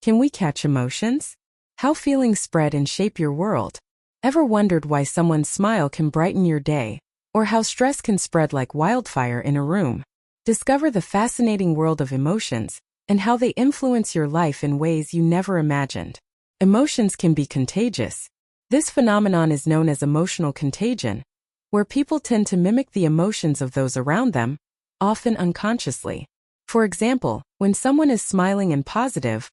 Can we catch emotions? How feelings spread and shape your world. Ever wondered why someone's smile can brighten your day, or how stress can spread like wildfire in a room? Discover the fascinating world of emotions and how they influence your life in ways you never imagined. Emotions can be contagious. This phenomenon is known as emotional contagion, where people tend to mimic the emotions of those around them, often unconsciously. For example, when someone is smiling and positive,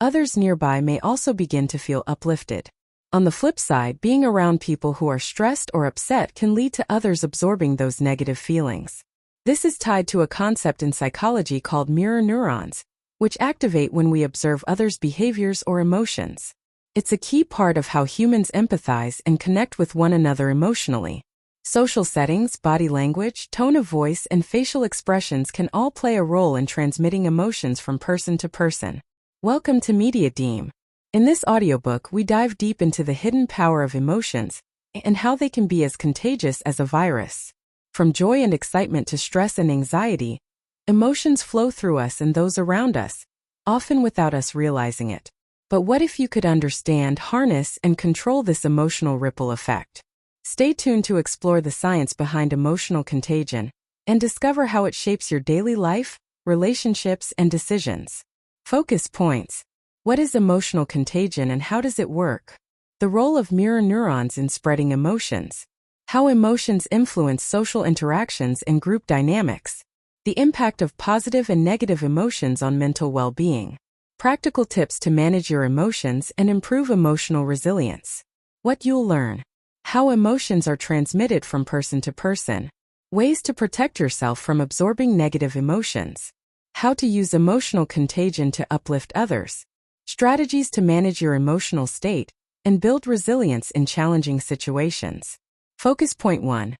others nearby may also begin to feel uplifted. On the flip side, being around people who are stressed or upset can lead to others absorbing those negative feelings. This is tied to a concept in psychology called mirror neurons, which activate when we observe others' behaviors or emotions. It's a key part of how humans empathize and connect with one another emotionally. Social settings, body language, tone of voice, and facial expressions can all play a role in transmitting emotions from person to person. Welcome to Media Deem. In this audiobook, we dive deep into the hidden power of emotions and how they can be as contagious as a virus. From joy and excitement to stress and anxiety, emotions flow through us and those around us, often without us realizing it. But what if you could understand, harness, and control this emotional ripple effect? Stay tuned to explore the science behind emotional contagion and discover how it shapes your daily life, relationships, and decisions. Focus points. What is emotional contagion and how does it work? The role of mirror neurons in spreading emotions. How emotions influence social interactions and group dynamics. The impact of positive and negative emotions on mental well-being. Practical tips to manage your emotions and improve emotional resilience. What you'll learn. How emotions are transmitted from person to person. Ways to protect yourself from absorbing negative emotions. How to use emotional contagion to uplift others. Strategies to manage your emotional state and build resilience in challenging situations. Focus point 1.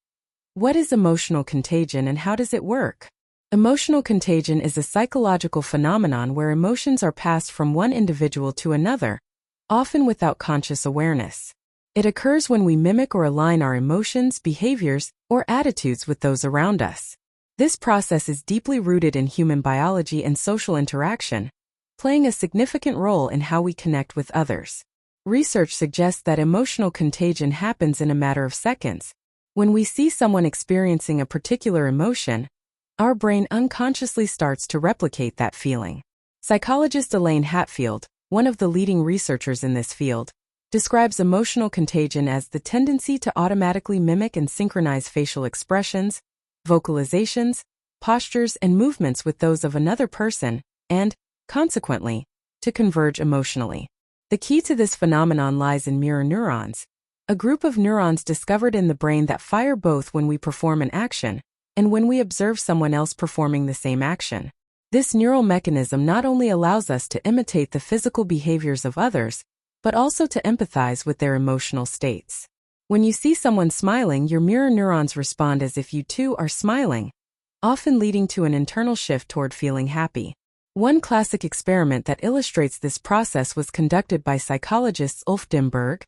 What is emotional contagion and how does it work? Emotional contagion is a psychological phenomenon where emotions are passed from one individual to another, often without conscious awareness. It occurs when we mimic or align our emotions, behaviors, or attitudes with those around us. This process is deeply rooted in human biology and social interaction, playing a significant role in how we connect with others. Research suggests that emotional contagion happens in a matter of seconds. When we see someone experiencing a particular emotion, our brain unconsciously starts to replicate that feeling. Psychologist Elaine Hatfield, one of the leading researchers in this field, describes emotional contagion as the tendency to automatically mimic and synchronize facial expressions, vocalizations, postures, and movements with those of another person, and, consequently, to converge emotionally. The key to this phenomenon lies in mirror neurons, a group of neurons discovered in the brain that fire both when we perform an action and when we observe someone else performing the same action. This neural mechanism not only allows us to imitate the physical behaviors of others, but also to empathize with their emotional states. When you see someone smiling, your mirror neurons respond as if you too are smiling, often leading to an internal shift toward feeling happy. One classic experiment that illustrates this process was conducted by psychologists Ulf Dimberg,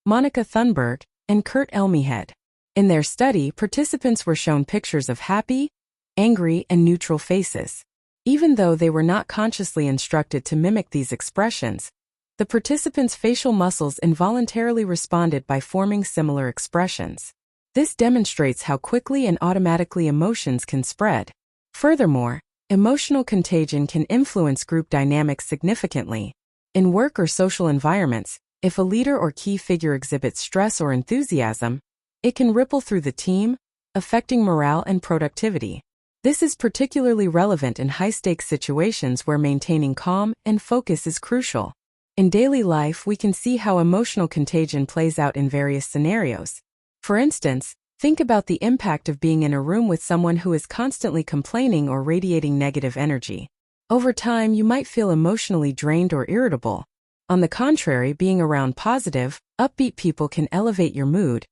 Monica Thunberg, and Kurt Elmyhed. In their study, participants were shown pictures of happy, angry, and neutral faces. Even though they were not consciously instructed to mimic these expressions, the participants' facial muscles involuntarily responded by forming similar expressions. This demonstrates how quickly and automatically emotions can spread. Furthermore, emotional contagion can influence group dynamics significantly. In work or social environments, if a leader or key figure exhibits stress or enthusiasm, it can ripple through the team, affecting morale and productivity. This is particularly relevant in high-stakes situations where maintaining calm and focus is crucial. In daily life, we can see how emotional contagion plays out in various scenarios. For instance, think about the impact of being in a room with someone who is constantly complaining or radiating negative energy. Over time, you might feel emotionally drained or irritable. On the contrary, being around positive, upbeat people can elevate your mood,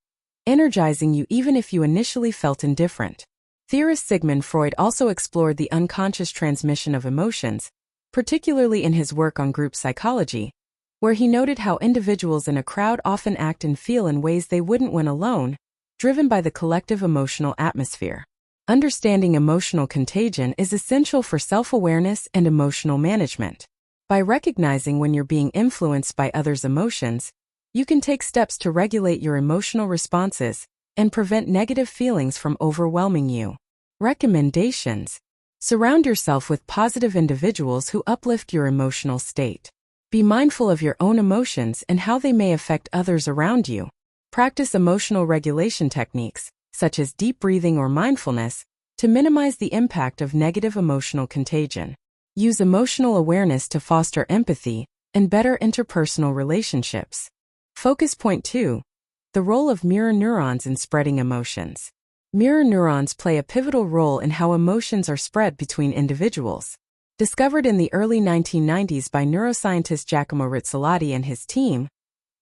energizing you even if you initially felt indifferent. Theorist Sigmund Freud also explored the unconscious transmission of emotions, particularly in his work on group psychology, where he noted how individuals in a crowd often act and feel in ways they wouldn't when alone, driven by the collective emotional atmosphere. Understanding emotional contagion is essential for self-awareness and emotional management. By recognizing when you're being influenced by others' emotions, you can take steps to regulate your emotional responses and prevent negative feelings from overwhelming you. Recommendations: surround yourself with positive individuals who uplift your emotional state. Be mindful of your own emotions and how they may affect others around you. Practice emotional regulation techniques, such as deep breathing or mindfulness, to minimize the impact of negative emotional contagion. Use emotional awareness to foster empathy and better interpersonal relationships. Focus point 2. The role of mirror neurons in spreading emotions. Mirror neurons play a pivotal role in how emotions are spread between individuals. Discovered in the early 1990s by neuroscientist Giacomo Rizzolatti and his team,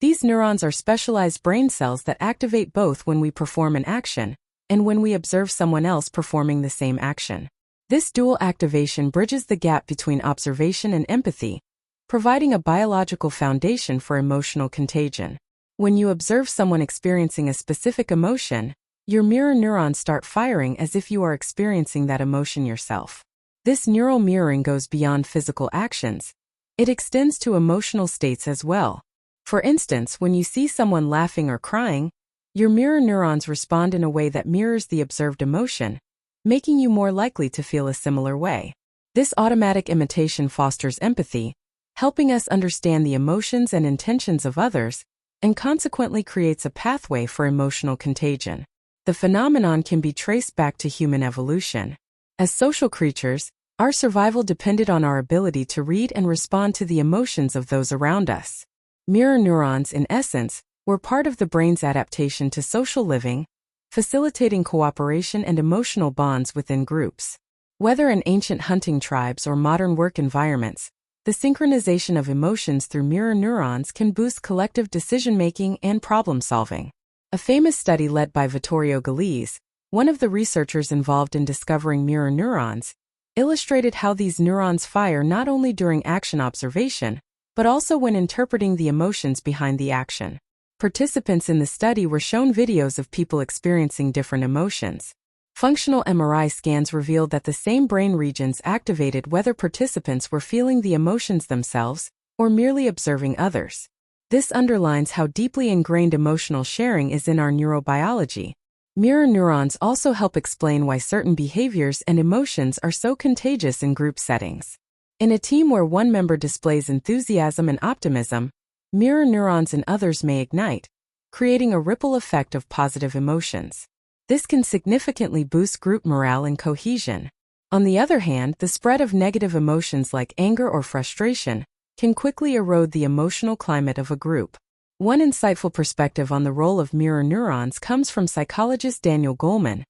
these neurons are specialized brain cells that activate both when we perform an action and when we observe someone else performing the same action. This dual activation bridges the gap between observation and empathy, providing a biological foundation for emotional contagion. When you observe someone experiencing a specific emotion, your mirror neurons start firing as if you are experiencing that emotion yourself. This neural mirroring goes beyond physical actions. It extends to emotional states as well. For instance, when you see someone laughing or crying, your mirror neurons respond in a way that mirrors the observed emotion, making you more likely to feel a similar way. This automatic imitation fosters empathy, helping us understand the emotions and intentions of others, and consequently creates a pathway for emotional contagion. The phenomenon can be traced back to human evolution. As social creatures, our survival depended on our ability to read and respond to the emotions of those around us. Mirror neurons, in essence, were part of the brain's adaptation to social living, facilitating cooperation and emotional bonds within groups. Whether in ancient hunting tribes or modern work environments, the synchronization of emotions through mirror neurons can boost collective decision-making and problem-solving. A famous study led by Vittorio Galise, one of the researchers involved in discovering mirror neurons, illustrated how these neurons fire not only during action observation, but also when interpreting the emotions behind the action. Participants in the study were shown videos of people experiencing different emotions. Functional MRI scans revealed that the same brain regions activated whether participants were feeling the emotions themselves or merely observing others. This underlines how deeply ingrained emotional sharing is in our neurobiology. Mirror neurons also help explain why certain behaviors and emotions are so contagious in group settings. In a team where one member displays enthusiasm and optimism, mirror neurons in others may ignite, creating a ripple effect of positive emotions. This can significantly boost group morale and cohesion. On the other hand, the spread of negative emotions like anger or frustration can quickly erode the emotional climate of a group. One insightful perspective on the role of mirror neurons comes from psychologist Daniel Goleman,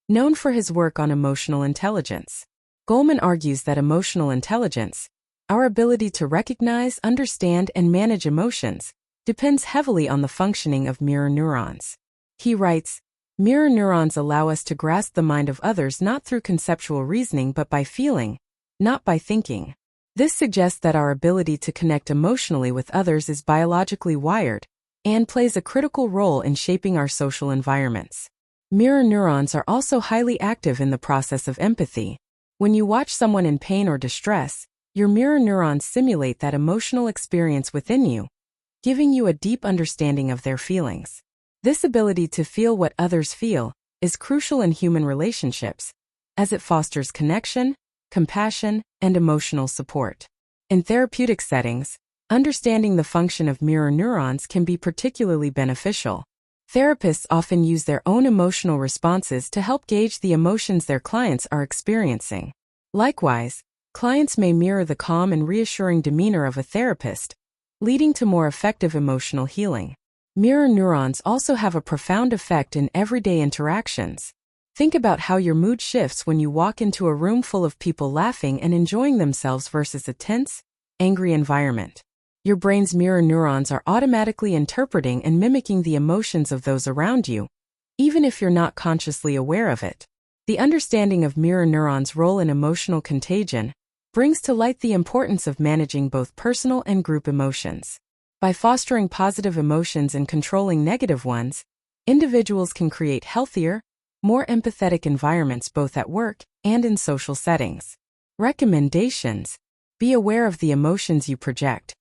known for his work on emotional intelligence. Goleman argues that emotional intelligence, our ability to recognize, understand, and manage emotions, depends heavily on the functioning of mirror neurons. He writes, "Mirror neurons allow us to grasp the mind of others not through conceptual reasoning but by feeling, not by thinking." This suggests that our ability to connect emotionally with others is biologically wired and plays a critical role in shaping our social environments. Mirror neurons are also highly active in the process of empathy. When you watch someone in pain or distress, your mirror neurons simulate that emotional experience within you, giving you a deep understanding of their feelings. This ability to feel what others feel is crucial in human relationships, as it fosters connection, compassion, and emotional support. In therapeutic settings, understanding the function of mirror neurons can be particularly beneficial. Therapists often use their own emotional responses to help gauge the emotions their clients are experiencing. Likewise, clients may mirror the calm and reassuring demeanor of a therapist, leading to more effective emotional healing. Mirror neurons also have a profound effect in everyday interactions. Think about how your mood shifts when you walk into a room full of people laughing and enjoying themselves versus a tense, angry environment. Your brain's mirror neurons are automatically interpreting and mimicking the emotions of those around you, even if you're not consciously aware of it. The understanding of mirror neurons' role in emotional contagion brings to light the importance of managing both personal and group emotions. By fostering positive emotions and controlling negative ones, individuals can create healthier, more empathetic environments both at work and in social settings. Recommendations: Be aware of the emotions you project,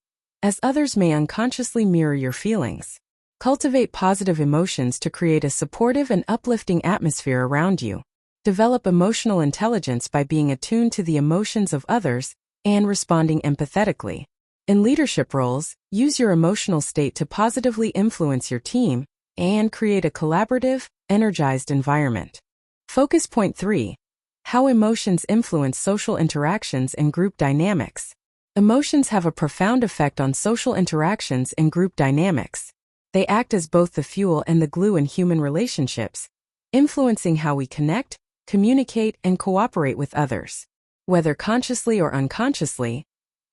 as others may unconsciously mirror your feelings. Cultivate positive emotions to create a supportive and uplifting atmosphere around you. Develop emotional intelligence by being attuned to the emotions of others and responding empathetically. In leadership roles, use your emotional state to positively influence your team and create a collaborative, energized environment. Focus point 3. How emotions influence social interactions and group dynamics. Emotions have a profound effect on social interactions and group dynamics. They act as both the fuel and the glue in human relationships, influencing how we connect, communicate, and cooperate with others. Whether consciously or unconsciously,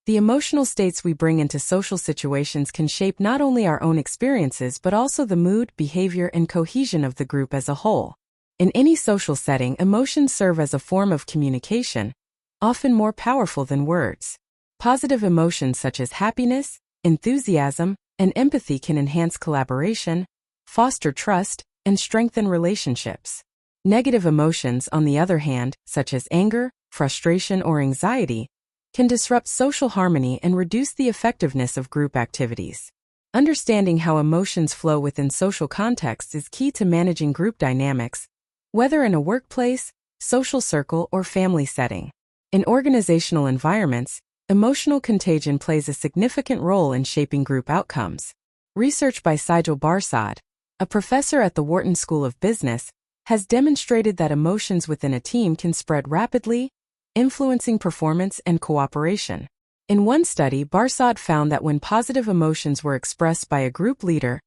the emotional states we bring into social situations can shape not only our own experiences but also the mood, behavior, and cohesion of the group as a whole. In any social setting, emotions serve as a form of communication, often more powerful than words. Positive emotions such as happiness, enthusiasm, and empathy can enhance collaboration, foster trust, and strengthen relationships. Negative emotions, on the other hand, such as anger, frustration, or anxiety, can disrupt social harmony and reduce the effectiveness of group activities. Understanding how emotions flow within social contexts is key to managing group dynamics, whether in a workplace, social circle, or family setting. In organizational environments, emotional contagion plays a significant role in shaping group outcomes. Research by Sijal Barsad, a professor at the Wharton School of Business, has demonstrated that emotions within a team can spread rapidly, influencing performance and cooperation. In one study, Barsad found that when positive emotions were expressed by a group leader,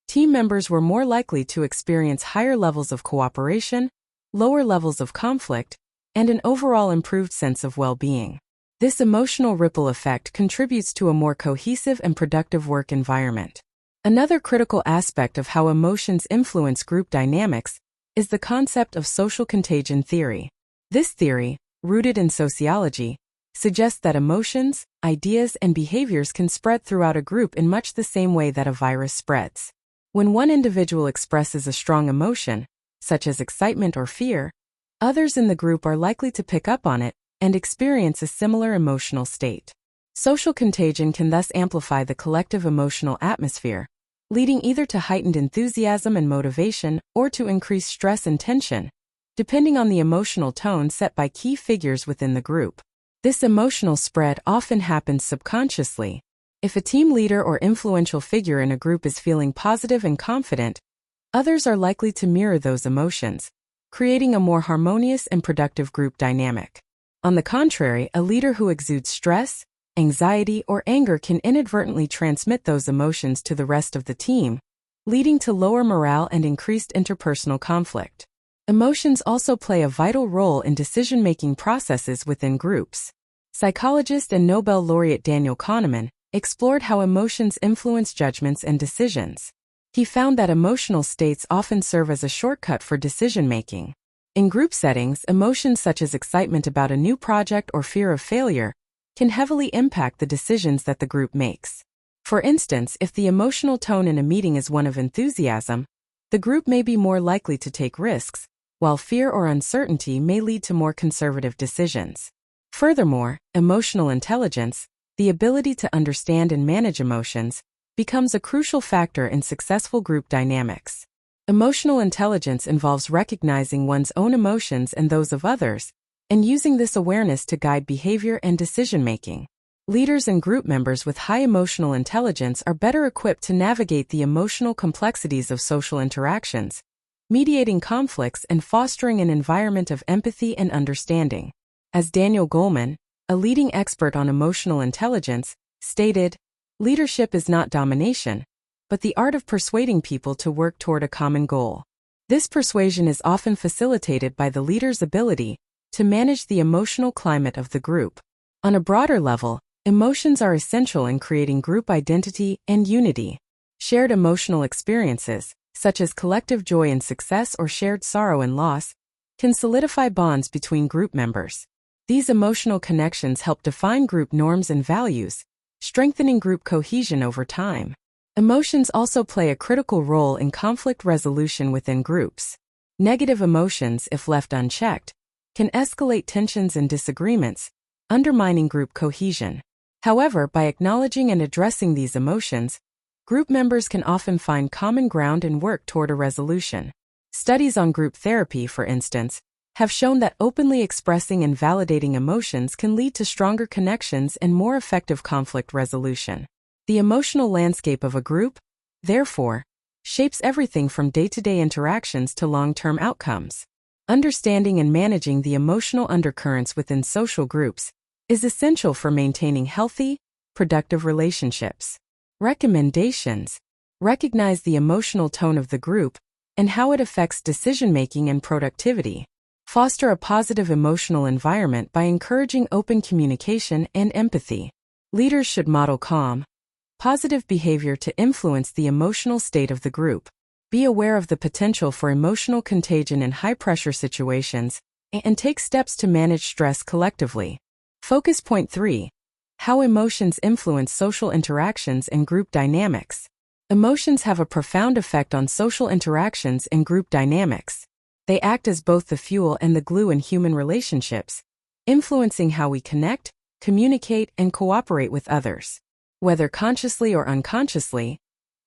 team members were more likely to experience higher levels of cooperation, lower levels of conflict, and an overall improved sense of well-being. This emotional ripple effect contributes to a more cohesive and productive work environment. Another critical aspect of how emotions influence group dynamics is the concept of social contagion theory. This theory, rooted in sociology, suggests that emotions, ideas, and behaviors can spread throughout a group in much the same way that a virus spreads. When one individual expresses a strong emotion, such as excitement or fear, others in the group are likely to pick up on it and experience a similar emotional state. Social contagion can thus amplify the collective emotional atmosphere, leading either to heightened enthusiasm and motivation or to increased stress and tension, depending on the emotional tone set by key figures within the group. This emotional spread often happens subconsciously. If a team leader or influential figure in a group is feeling positive and confident, others are likely to mirror those emotions, creating a more harmonious and productive group dynamic. On the contrary, a leader who exudes stress, anxiety, or anger can inadvertently transmit those emotions to the rest of the team, leading to lower morale and increased interpersonal conflict. Emotions also play a vital role in decision-making processes within groups. Psychologist and Nobel laureate Daniel Kahneman explored how emotions influence judgments and decisions. He found that emotional states often serve as a shortcut for decision-making. In group settings, emotions such as excitement about a new project or fear of failure can heavily impact the decisions that the group makes. For instance, if the emotional tone in a meeting is one of enthusiasm, the group may be more likely to take risks, while fear or uncertainty may lead to more conservative decisions. Furthermore, emotional intelligence, the ability to understand and manage emotions, becomes a crucial factor in successful group dynamics. Emotional intelligence involves recognizing one's own emotions and those of others, and using this awareness to guide behavior and decision-making. Leaders and group members with high emotional intelligence are better equipped to navigate the emotional complexities of social interactions, mediating conflicts and fostering an environment of empathy and understanding. As Daniel Goleman, a leading expert on emotional intelligence, stated, "Leadership is not domination, but the art of persuading people to work toward a common goal." This persuasion is often facilitated by the leader's ability to manage the emotional climate of the group. On a broader level, emotions are essential in creating group identity and unity. Shared emotional experiences, such as collective joy in success or shared sorrow and loss, can solidify bonds between group members. These emotional connections help define group norms and values, strengthening group cohesion over time. Emotions also play a critical role in conflict resolution within groups. Negative emotions, if left unchecked, can escalate tensions and disagreements, undermining group cohesion. However, by acknowledging and addressing these emotions, group members can often find common ground and work toward a resolution. Studies on group therapy, for instance, have shown that openly expressing and validating emotions can lead to stronger connections and more effective conflict resolution. The emotional landscape of a group, therefore, shapes everything from day-to-day interactions to long-term outcomes. Understanding and managing the emotional undercurrents within social groups is essential for maintaining healthy, productive relationships. Recommendations: recognize the emotional tone of the group and how it affects decision-making and productivity. Foster a positive emotional environment by encouraging open communication and empathy. Leaders should model calm, positive behavior to influence the emotional state of the group. Be aware of the potential for emotional contagion in high-pressure situations and take steps to manage stress collectively. Focus point 3. How emotions influence social interactions and group dynamics. Emotions have a profound effect on social interactions and group dynamics. They act as both the fuel and the glue in human relationships, influencing how we connect, communicate, and cooperate with others. Whether consciously or unconsciously,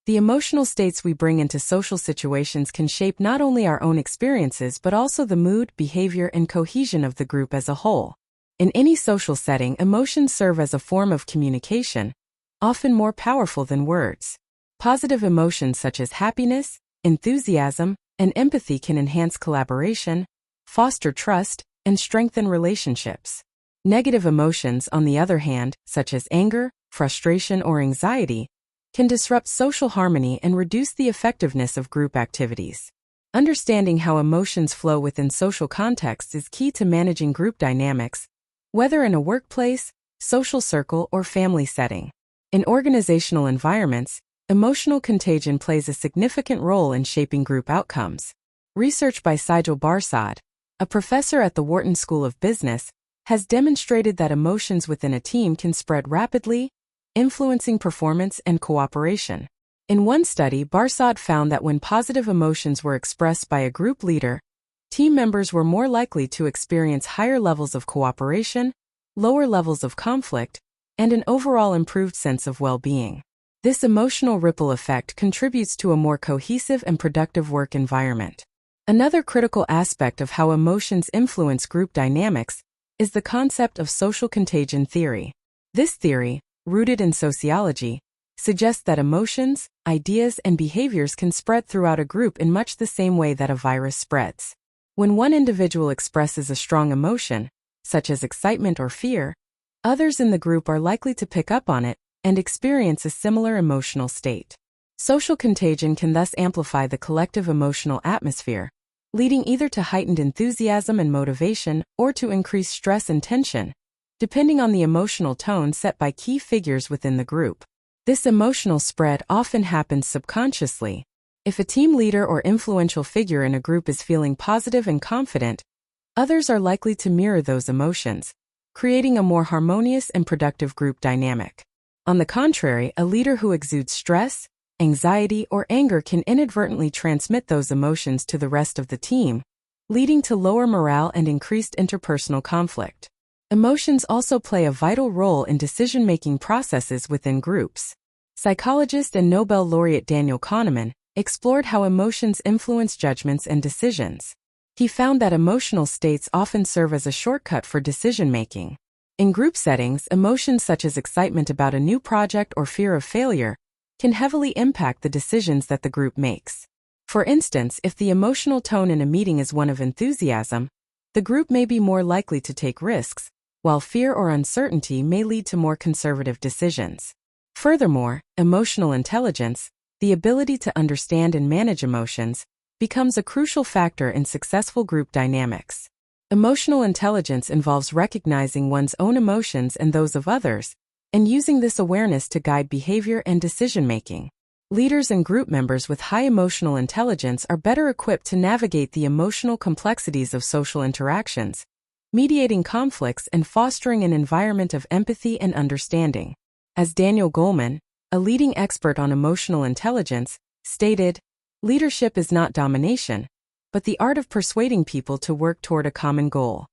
the emotional states we bring into social situations can shape not only our own experiences but also the mood, behavior, and cohesion of the group as a whole. In any social setting, emotions serve as a form of communication, often more powerful than words. Positive emotions such as happiness, enthusiasm, and empathy can enhance collaboration, foster trust, and strengthen relationships. Negative emotions, on the other hand, such as anger, frustration, or anxiety, can disrupt social harmony and reduce the effectiveness of group activities. Understanding how emotions flow within social contexts is key to managing group dynamics, whether in a workplace, social circle, or family setting. In organizational environments, emotional contagion plays a significant role in shaping group outcomes. Research by Sijal Barsad, a professor at the Wharton School of Business, has demonstrated that emotions within a team can spread rapidly, influencing performance and cooperation. In one study, Barsad found that when positive emotions were expressed by a group leader, team members were more likely to experience higher levels of cooperation, lower levels of conflict, and an overall improved sense of well-being. This emotional ripple effect contributes to a more cohesive and productive work environment. Another critical aspect of how emotions influence group dynamics is the concept of social contagion theory. This theory, rooted in sociology, suggests that emotions, ideas, and behaviors can spread throughout a group in much the same way that a virus spreads. When one individual expresses a strong emotion, such as excitement or fear, others in the group are likely to pick up on it and experience a similar emotional state. Social contagion can thus amplify the collective emotional atmosphere, leading either to heightened enthusiasm and motivation or to increased stress and tension, depending on the emotional tone set by key figures within the group. This emotional spread often happens subconsciously. If a team leader or influential figure in a group is feeling positive and confident, others are likely to mirror those emotions, creating a more harmonious and productive group dynamic. On the contrary, a leader who exudes stress, anxiety, or anger can inadvertently transmit those emotions to the rest of the team, leading to lower morale and increased interpersonal conflict. Emotions also play a vital role in decision-making processes within groups. Psychologist and Nobel laureate Daniel Kahneman explored how emotions influence judgments and decisions. He found that emotional states often serve as a shortcut for decision-making. In group settings, emotions such as excitement about a new project or fear of failure can heavily impact the decisions that the group makes. For instance, if the emotional tone in a meeting is one of enthusiasm, the group may be more likely to take risks, while fear or uncertainty may lead to more conservative decisions. Furthermore, emotional intelligence, the ability to understand and manage emotions, becomes a crucial factor in successful group dynamics. Emotional intelligence involves recognizing one's own emotions and those of others, and using this awareness to guide behavior and decision-making. Leaders and group members with high emotional intelligence are better equipped to navigate the emotional complexities of social interactions, mediating conflicts and fostering an environment of empathy and understanding. As Daniel Goleman, a leading expert on emotional intelligence, stated, "Leadership is not domination, but the art of persuading people to work toward a common goal."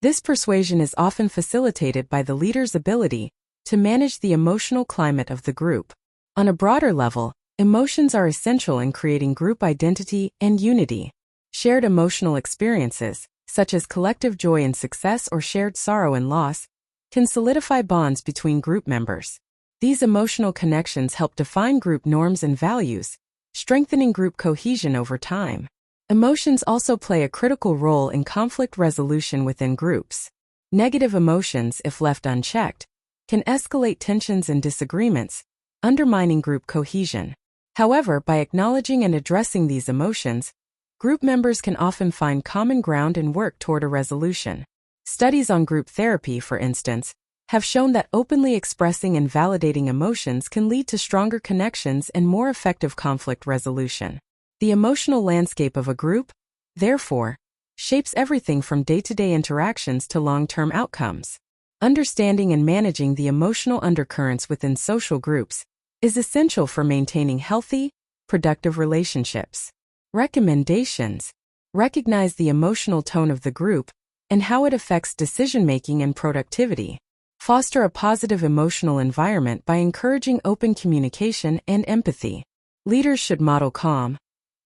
This persuasion is often facilitated by the leader's ability to manage the emotional climate of the group. On a broader level, emotions are essential in creating group identity and unity. Shared emotional experiences, such as collective joy in success or shared sorrow and loss, can solidify bonds between group members. These emotional connections help define group norms and values, strengthening group cohesion over time. Emotions also play a critical role in conflict resolution within groups. Negative emotions, if left unchecked, can escalate tensions and disagreements, undermining group cohesion. However, by acknowledging and addressing these emotions, group members can often find common ground and work toward a resolution. Studies on group therapy, for instance, have shown that openly expressing and validating emotions can lead to stronger connections and more effective conflict resolution. The emotional landscape of a group, therefore, shapes everything from day-to-day interactions to long-term outcomes. Understanding and managing the emotional undercurrents within social groups is essential for maintaining healthy, productive relationships. Recommendations: recognize the emotional tone of the group and how it affects decision-making and productivity. Foster a positive emotional environment by encouraging open communication and empathy. Leaders should model calm,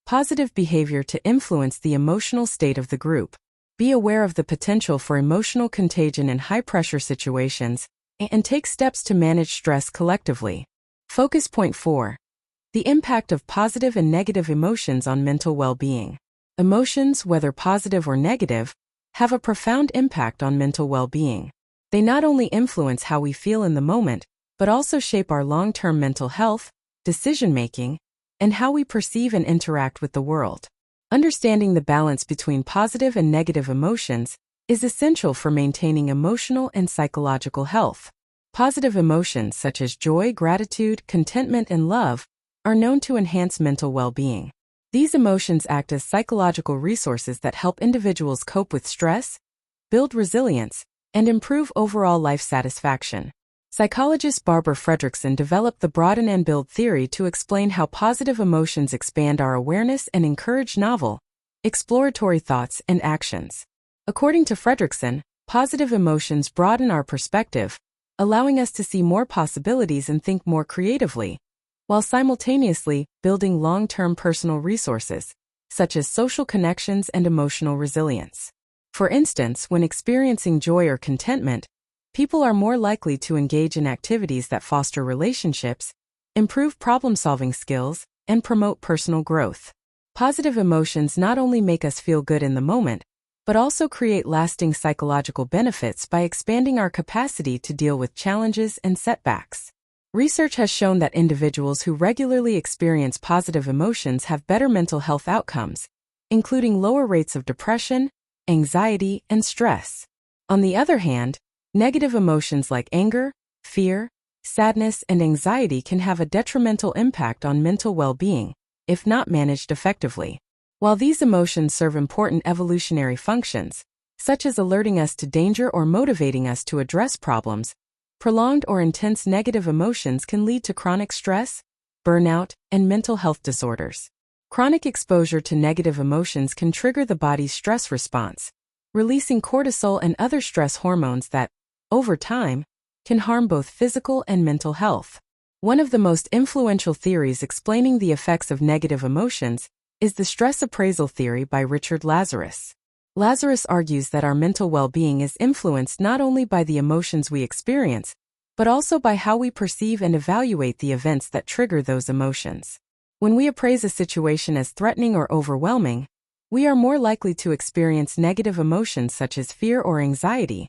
positive behavior to influence the emotional state of the group. Be aware of the potential for emotional contagion in high-pressure situations and take steps to manage stress collectively. Focus point 4. The impact of positive and negative emotions on mental well-being. Emotions, whether positive or negative, have a profound impact on mental well-being. They not only influence how we feel in the moment, but also shape our long-term mental health, decision-making, and how we perceive and interact with the world. Understanding the balance between positive and negative emotions is essential for maintaining emotional and psychological health. Positive emotions such as joy, gratitude, contentment, and love are known to enhance mental well-being. These emotions act as psychological resources that help individuals cope with stress, build resilience, and improve overall life satisfaction. Psychologist Barbara Fredrickson developed the broaden and build theory to explain how positive emotions expand our awareness and encourage novel, exploratory thoughts and actions. According to Fredrickson, positive emotions broaden our perspective, allowing us to see more possibilities and think more creatively, while simultaneously building long-term personal resources, such as social connections and emotional resilience. For instance, when experiencing joy or contentment, people are more likely to engage in activities that foster relationships, improve problem-solving skills, and promote personal growth. Positive emotions not only make us feel good in the moment, but also create lasting psychological benefits by expanding our capacity to deal with challenges and setbacks. Research has shown that individuals who regularly experience positive emotions have better mental health outcomes, including lower rates of depression, anxiety, and stress. On the other hand, negative emotions like anger, fear, sadness, and anxiety can have a detrimental impact on mental well-being, if not managed effectively. While these emotions serve important evolutionary functions, such as alerting us to danger or motivating us to address problems, prolonged or intense negative emotions can lead to chronic stress, burnout, and mental health disorders. Chronic exposure to negative emotions can trigger the body's stress response, releasing cortisol and other stress hormones that, over time, can harm both physical and mental health. One of the most influential theories explaining the effects of negative emotions is the stress appraisal theory by Richard Lazarus. Lazarus argues that our mental well-being is influenced not only by the emotions we experience, but also by how we perceive and evaluate the events that trigger those emotions. When we appraise a situation as threatening or overwhelming, we are more likely to experience negative emotions such as fear or anxiety,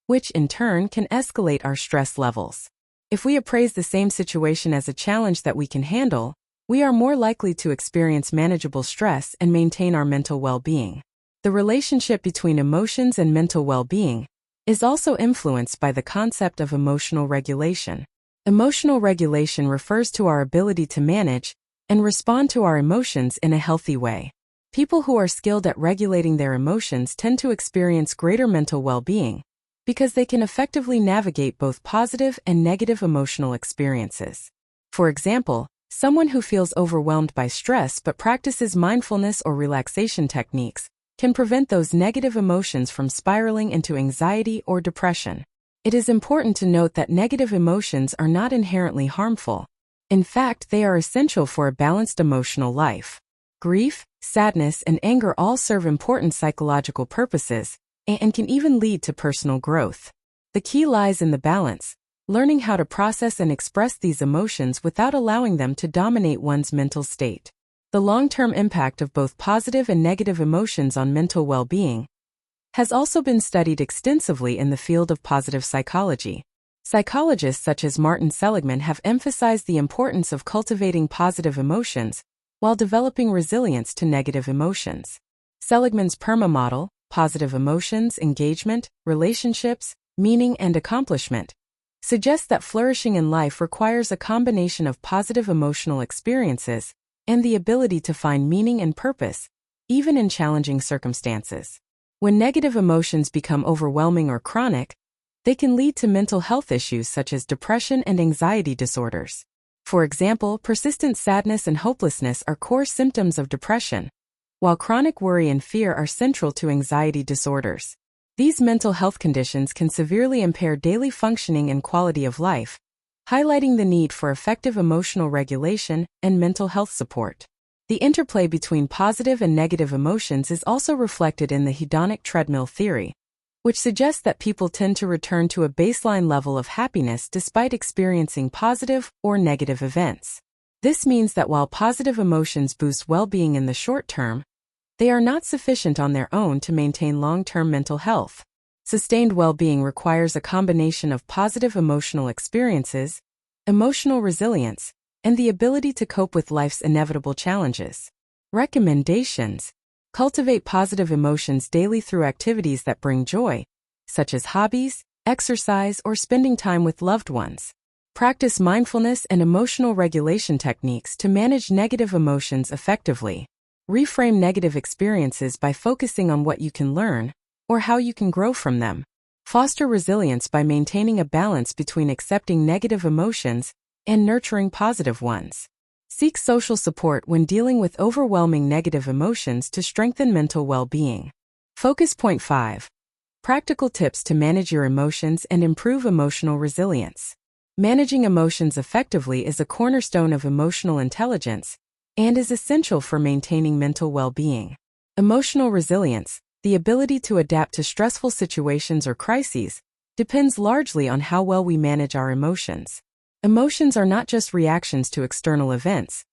which in turn can escalate our stress levels. If we appraise the same situation as a challenge that we can handle, we are more likely to experience manageable stress and maintain our mental well-being. The relationship between emotions and mental well-being is also influenced by the concept of emotional regulation. Emotional regulation refers to our ability to manage and respond to our emotions in a healthy way. People who are skilled at regulating their emotions tend to experience greater mental well-being, because they can effectively navigate both positive and negative emotional experiences. For example, someone who feels overwhelmed by stress but practices mindfulness or relaxation techniques can prevent those negative emotions from spiraling into anxiety or depression. It is important to note that negative emotions are not inherently harmful. In fact, they are essential for a balanced emotional life. Grief, sadness, and anger all serve important psychological purposes and can even lead to personal growth. The key lies in the balance, learning how to process and express these emotions without allowing them to dominate one's mental state. The long-term impact of both positive and negative emotions on mental well-being has also been studied extensively in the field of positive psychology. Psychologists such as Martin Seligman have emphasized the importance of cultivating positive emotions while developing resilience to negative emotions. Seligman's PERMA model, positive emotions, engagement, relationships, meaning, and accomplishment, suggests that flourishing in life requires a combination of positive emotional experiences and the ability to find meaning and purpose, even in challenging circumstances. When negative emotions become overwhelming or chronic, they can lead to mental health issues such as depression and anxiety disorders. For example, persistent sadness and hopelessness are core symptoms of depression, while chronic worry and fear are central to anxiety disorders. These mental health conditions can severely impair daily functioning and quality of life, highlighting the need for effective emotional regulation and mental health support. The interplay between positive and negative emotions is also reflected in the hedonic treadmill theory, which suggests that people tend to return to a baseline level of happiness despite experiencing positive or negative events. This means that while positive emotions boost well-being in the short term, they are not sufficient on their own to maintain long-term mental health. Sustained well-being requires a combination of positive emotional experiences, emotional resilience, and the ability to cope with life's inevitable challenges. Recommendations: cultivate positive emotions daily through activities that bring joy, such as hobbies, exercise, or spending time with loved ones. Practice mindfulness and emotional regulation techniques to manage negative emotions effectively. Reframe negative experiences by focusing on what you can learn or how you can grow from them. Foster resilience by maintaining a balance between accepting negative emotions and nurturing positive ones. Seek social support when dealing with overwhelming negative emotions to strengthen mental well-being. Focus point 5. Practical tips to manage your emotions and improve emotional resilience. Managing emotions effectively is a cornerstone of emotional intelligence and is essential for maintaining mental well-being. Emotional resilience, the ability to adapt to stressful situations or crises, depends largely on how well we manage our emotions. Emotions are not just reactions to external events.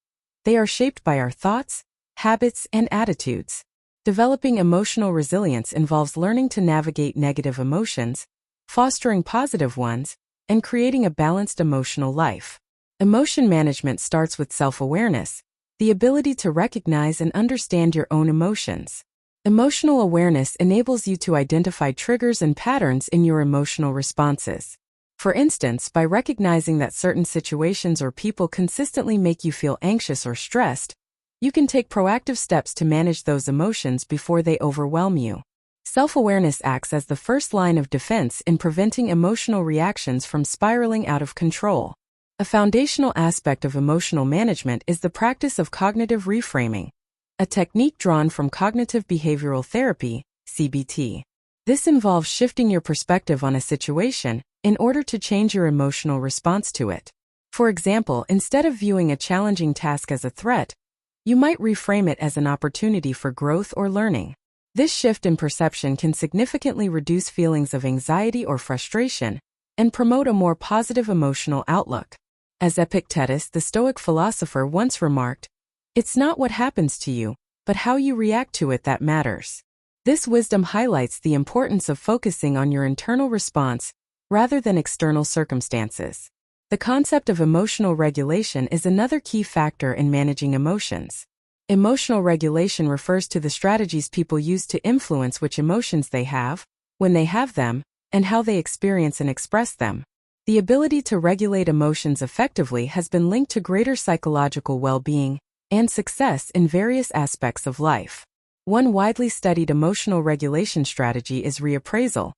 They are shaped by our thoughts, habits, and attitudes. Developing emotional resilience involves learning to navigate negative emotions, fostering positive ones, and creating a balanced emotional life. Emotion management starts with self-awareness, the ability to recognize and understand your own emotions. Emotional awareness enables you to identify triggers and patterns in your emotional responses. For instance, by recognizing that certain situations or people consistently make you feel anxious or stressed, you can take proactive steps to manage those emotions before they overwhelm you. Self-awareness acts as the first line of defense in preventing emotional reactions from spiraling out of control. A foundational aspect of emotional management is the practice of cognitive reframing, a technique drawn from cognitive behavioral therapy, CBT. This involves shifting your perspective on a situation in order to change your emotional response to it. For example, instead of viewing a challenging task as a threat, you might reframe it as an opportunity for growth or learning. This shift in perception can significantly reduce feelings of anxiety or frustration and promote a more positive emotional outlook. As Epictetus, the Stoic philosopher, once remarked, "It's not what happens to you, but how you react to it that matters." This wisdom highlights the importance of focusing on your internal response rather than external circumstances. The concept of emotional regulation is another key factor in managing emotions. Emotional regulation refers to the strategies people use to influence which emotions they have, when they have them, and how they experience and express them. The ability to regulate emotions effectively has been linked to greater psychological well-being and success in various aspects of life. One widely studied emotional regulation strategy is reappraisal,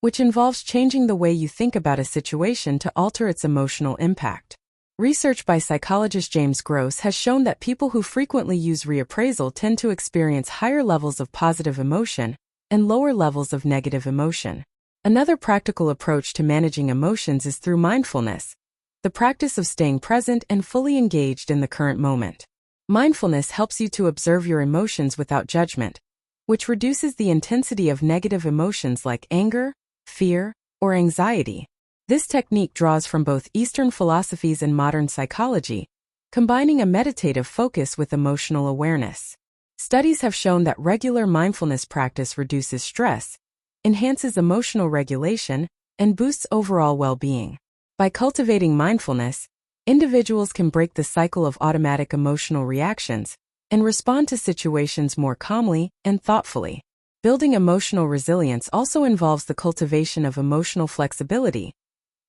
which involves changing the way you think about a situation to alter its emotional impact. Research by psychologist James Gross has shown that people who frequently use reappraisal tend to experience higher levels of positive emotion and lower levels of negative emotion. Another practical approach to managing emotions is through mindfulness, the practice of staying present and fully engaged in the current moment. Mindfulness helps you to observe your emotions without judgment, which reduces the intensity of negative emotions like anger, fear, or anxiety. This technique draws from both Eastern philosophies and modern psychology, combining a meditative focus with emotional awareness. Studies have shown that regular mindfulness practice reduces stress, enhances emotional regulation, and boosts overall well-being. By cultivating mindfulness, individuals can break the cycle of automatic emotional reactions and respond to situations more calmly and thoughtfully. Building emotional resilience also involves the cultivation of emotional flexibility,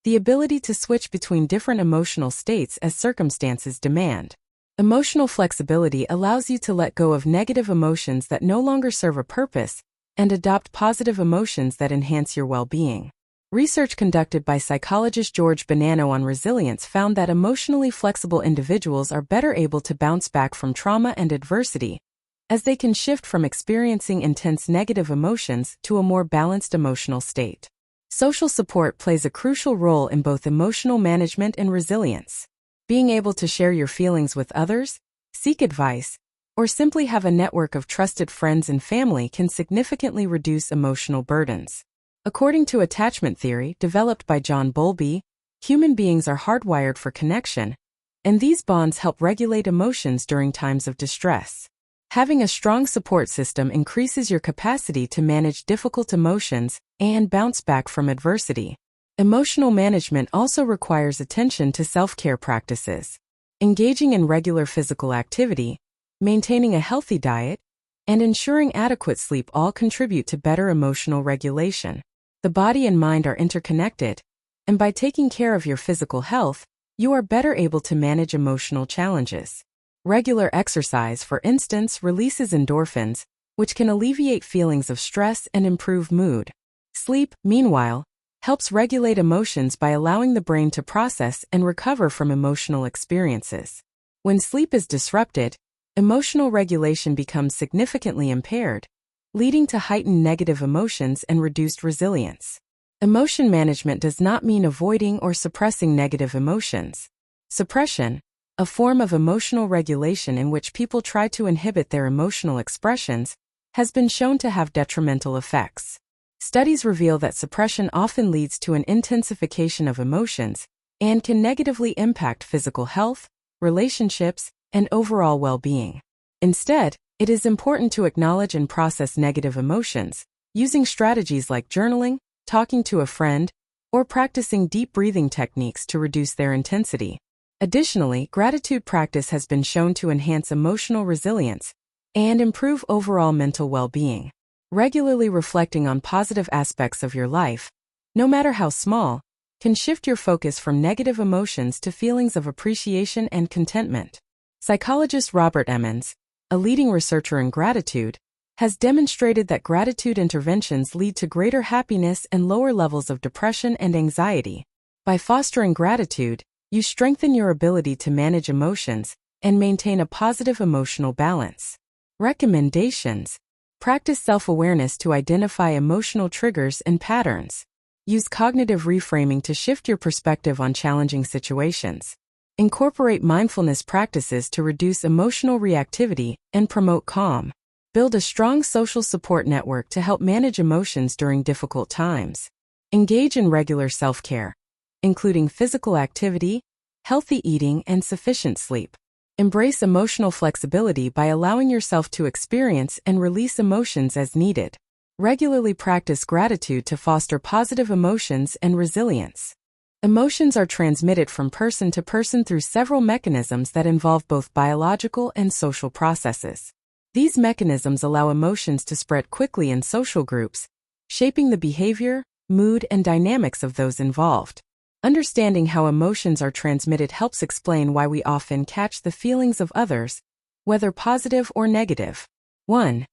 the ability to switch between different emotional states as circumstances demand. Emotional flexibility allows you to let go of negative emotions that no longer serve a purpose and adopt positive emotions that enhance your well-being. Research conducted by psychologist George Bonanno on resilience found that emotionally flexible individuals are better able to bounce back from trauma and adversity, as they can shift from experiencing intense negative emotions to a more balanced emotional state. Social support plays a crucial role in both emotional management and resilience. Being able to share your feelings with others, seek advice, or simply have a network of trusted friends and family can significantly reduce emotional burdens. According to attachment theory developed by John Bowlby, human beings are hardwired for connection, and these bonds help regulate emotions during times of distress. Having a strong support system increases your capacity to manage difficult emotions and bounce back from adversity. Emotional management also requires attention to self-care practices. Engaging in regular physical activity, maintaining a healthy diet, and ensuring adequate sleep all contribute to better emotional regulation. The body and mind are interconnected, and by taking care of your physical health, you are better able to manage emotional challenges. Regular exercise, for instance, releases endorphins, which can alleviate feelings of stress and improve mood. Sleep, meanwhile, helps regulate emotions by allowing the brain to process and recover from emotional experiences. When sleep is disrupted, emotional regulation becomes significantly impaired, leading to heightened negative emotions and reduced resilience. Emotion management does not mean avoiding or suppressing negative emotions. Suppression, a form of emotional regulation in which people try to inhibit their emotional expressions, has been shown to have detrimental effects. Studies reveal that suppression often leads to an intensification of emotions and can negatively impact physical health, relationships, and overall well-being. Instead, it is important to acknowledge and process negative emotions, using strategies like journaling, talking to a friend, or practicing deep breathing techniques to reduce their intensity. Additionally, gratitude practice has been shown to enhance emotional resilience and improve overall mental well-being. Regularly reflecting on positive aspects of your life, no matter how small, can shift your focus from negative emotions to feelings of appreciation and contentment. Psychologist Robert Emmons, a leading researcher in gratitude, has demonstrated that gratitude interventions lead to greater happiness and lower levels of depression and anxiety. By fostering gratitude, you strengthen your ability to manage emotions and maintain a positive emotional balance. Recommendations: practice self-awareness to identify emotional triggers and patterns. Use cognitive reframing to shift your perspective on challenging situations. Incorporate mindfulness practices to reduce emotional reactivity and promote calm. Build a strong social support network to help manage emotions during difficult times. Engage in regular self-care, including physical activity, healthy eating, and sufficient sleep. Embrace emotional flexibility by allowing yourself to experience and release emotions as needed. Regularly practice gratitude to foster positive emotions and resilience. Emotions are transmitted from person to person through several mechanisms that involve both biological and social processes. These mechanisms allow emotions to spread quickly in social groups, shaping the behavior, mood, and dynamics of those involved. Understanding how emotions are transmitted helps explain why we often catch the feelings of others, whether positive or negative. 1.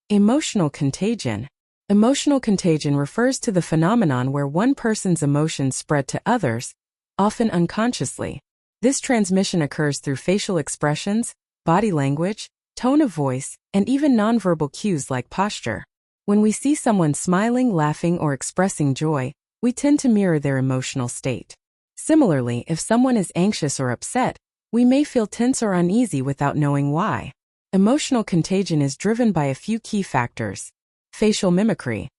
Emotional contagion. Emotional contagion refers to the phenomenon where one person's emotions spread to others, often unconsciously. This transmission occurs through facial expressions, body language, tone of voice, and even nonverbal cues like posture. When we see someone smiling, laughing, or expressing joy, we tend to mirror their emotional state. Similarly, if someone is anxious or upset, we may feel tense or uneasy without knowing why. Emotional contagion is driven by a few key factors. Facial mimicry.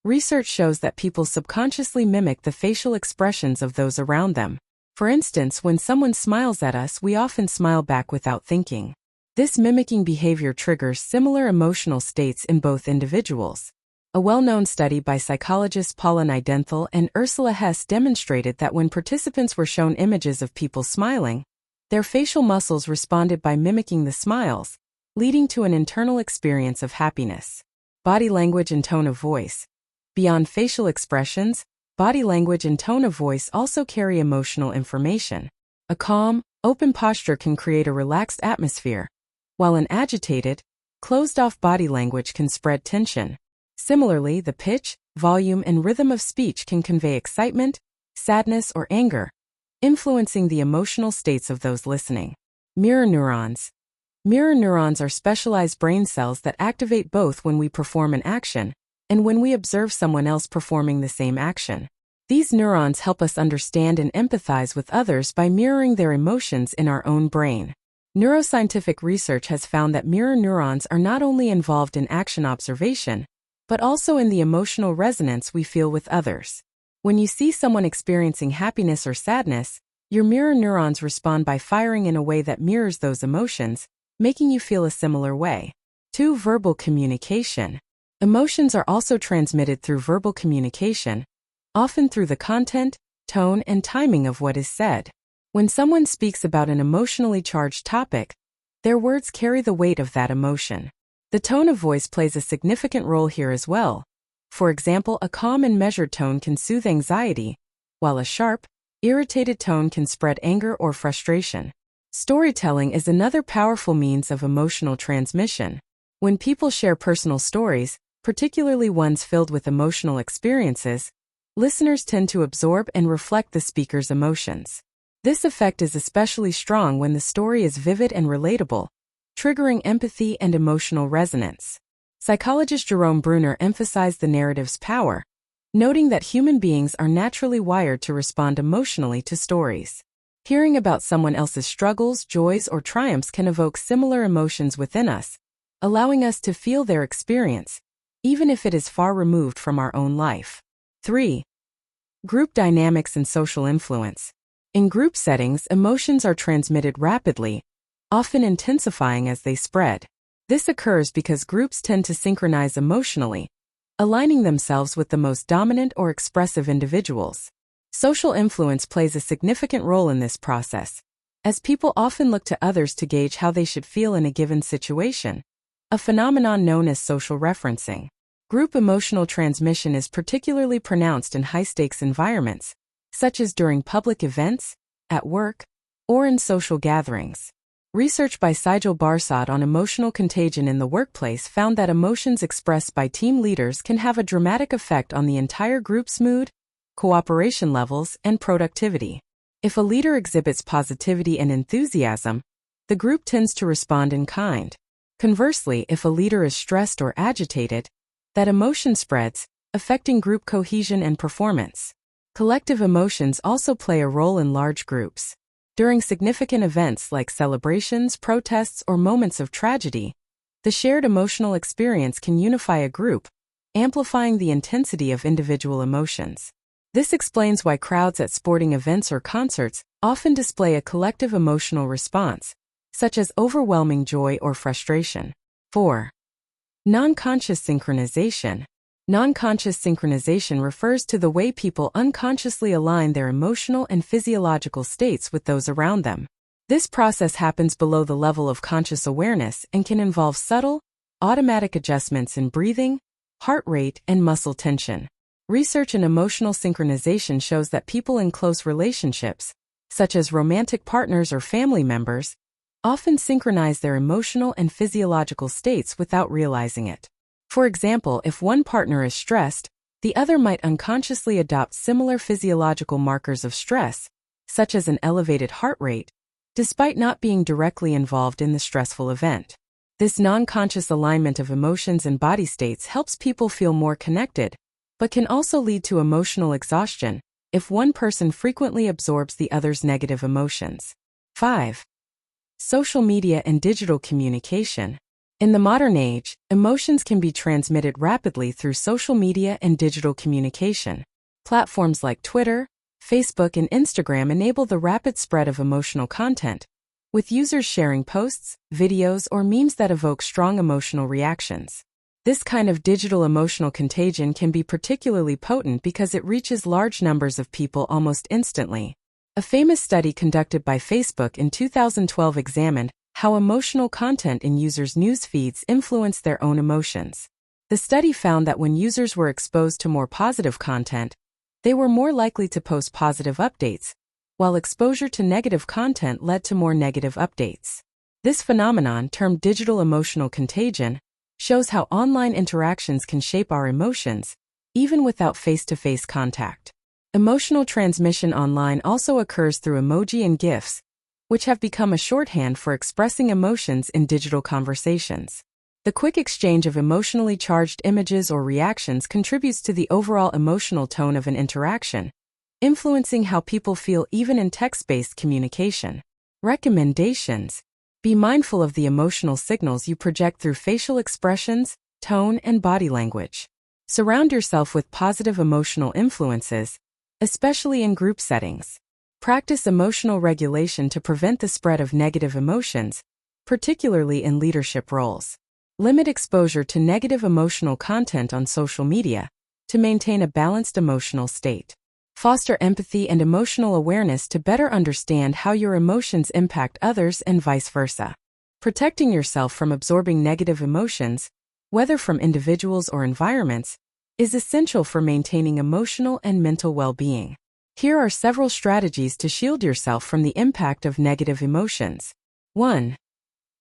Research shows that people subconsciously mimic the facial expressions of those around them. For instance, when someone smiles at us, we often smile back without thinking. This mimicking behavior triggers similar emotional states in both individuals. A well-known study by psychologists Paula Nidenthal and Ursula Hess demonstrated that when participants were shown images of people smiling, their facial muscles responded by mimicking the smiles, leading to an internal experience of happiness. Body language and tone of voice. Beyond facial expressions, body language and tone of voice also carry emotional information. A calm, open posture can create a relaxed atmosphere, while an agitated, closed-off body language can spread tension. Similarly, the pitch, volume, and rhythm of speech can convey excitement, sadness, or anger, influencing the emotional states of those listening. Mirror neurons. Mirror neurons are specialized brain cells that activate both when we perform an action and when we observe someone else performing the same action. These neurons help us understand and empathize with others by mirroring their emotions in our own brain. Neuroscientific research has found that mirror neurons are not only involved in action observation, but also in the emotional resonance we feel with others. When you see someone experiencing happiness or sadness, your mirror neurons respond by firing in a way that mirrors those emotions, making you feel a similar way. 2. Verbal communication. Emotions are also transmitted through verbal communication, often through the content, tone, and timing of what is said. When someone speaks about an emotionally charged topic, their words carry the weight of that emotion. The tone of voice plays a significant role here as well. For example, a calm and measured tone can soothe anxiety, while a sharp, irritated tone can spread anger or frustration. Storytelling is another powerful means of emotional transmission. When people share personal stories, particularly ones filled with emotional experiences, listeners tend to absorb and reflect the speaker's emotions. This effect is especially strong when the story is vivid and relatable, triggering empathy and emotional resonance. Psychologist Jerome Bruner emphasized the narrative's power, noting that human beings are naturally wired to respond emotionally to stories. Hearing about someone else's struggles, joys, or triumphs can evoke similar emotions within us, allowing us to feel their experience, even if it is far removed from our own life. 3. Group dynamics and social influence. In group settings, emotions are transmitted rapidly, often intensifying as they spread. This occurs because groups tend to synchronize emotionally, aligning themselves with the most dominant or expressive individuals. Social influence plays a significant role in this process, as people often look to others to gauge how they should feel in a given situation, a phenomenon known as social referencing. Group emotional transmission is particularly pronounced in high-stakes environments, such as during public events, at work, or in social gatherings. Research by Sijal Barsad on emotional contagion in the workplace found that emotions expressed by team leaders can have a dramatic effect on the entire group's mood, cooperation levels, and productivity. If a leader exhibits positivity and enthusiasm, the group tends to respond in kind. Conversely, if a leader is stressed or agitated, that emotion spreads, affecting group cohesion and performance. Collective emotions also play a role in large groups. During significant events like celebrations, protests, or moments of tragedy, the shared emotional experience can unify a group, amplifying the intensity of individual emotions. This explains why crowds at sporting events or concerts often display a collective emotional response, such as overwhelming joy or frustration. 4. Non-conscious synchronization. Non-conscious synchronization refers to the way people unconsciously align their emotional and physiological states with those around them. This process happens below the level of conscious awareness and can involve subtle, automatic adjustments in breathing, heart rate, and muscle tension. Research in emotional synchronization shows that people in close relationships, such as romantic partners or family members, often synchronize their emotional and physiological states without realizing it. For example, if one partner is stressed, the other might unconsciously adopt similar physiological markers of stress, such as an elevated heart rate, despite not being directly involved in the stressful event. This non-conscious alignment of emotions and body states helps people feel more connected, but can also lead to emotional exhaustion if one person frequently absorbs the other's negative emotions. 5. Social media and digital communication. In the modern age, emotions can be transmitted rapidly through social media and digital communication. Platforms like Twitter, Facebook, and Instagram enable the rapid spread of emotional content, with users sharing posts, videos, or memes that evoke strong emotional reactions. This kind of digital emotional contagion can be particularly potent because it reaches large numbers of people almost instantly. A famous study conducted by Facebook in 2012 examined how emotional content in users' news feeds influenced their own emotions. The study found that when users were exposed to more positive content, they were more likely to post positive updates, while exposure to negative content led to more negative updates. This phenomenon, termed digital emotional contagion, shows how online interactions can shape our emotions, even without face-to-face contact. Emotional transmission online also occurs through emoji and GIFs, which have become a shorthand for expressing emotions in digital conversations. The quick exchange of emotionally charged images or reactions contributes to the overall emotional tone of an interaction, influencing how people feel even in text-based communication. Recommendations: be mindful of the emotional signals you project through facial expressions, tone, and body language. Surround yourself with positive emotional influences, especially in group settings. Practice emotional regulation to prevent the spread of negative emotions, particularly in leadership roles. Limit exposure to negative emotional content on social media to maintain a balanced emotional state. Foster empathy and emotional awareness to better understand how your emotions impact others and vice versa. Protecting yourself from absorbing negative emotions, whether from individuals or environments, is essential for maintaining emotional and mental well-being. Here are several strategies to shield yourself from the impact of negative emotions. 1.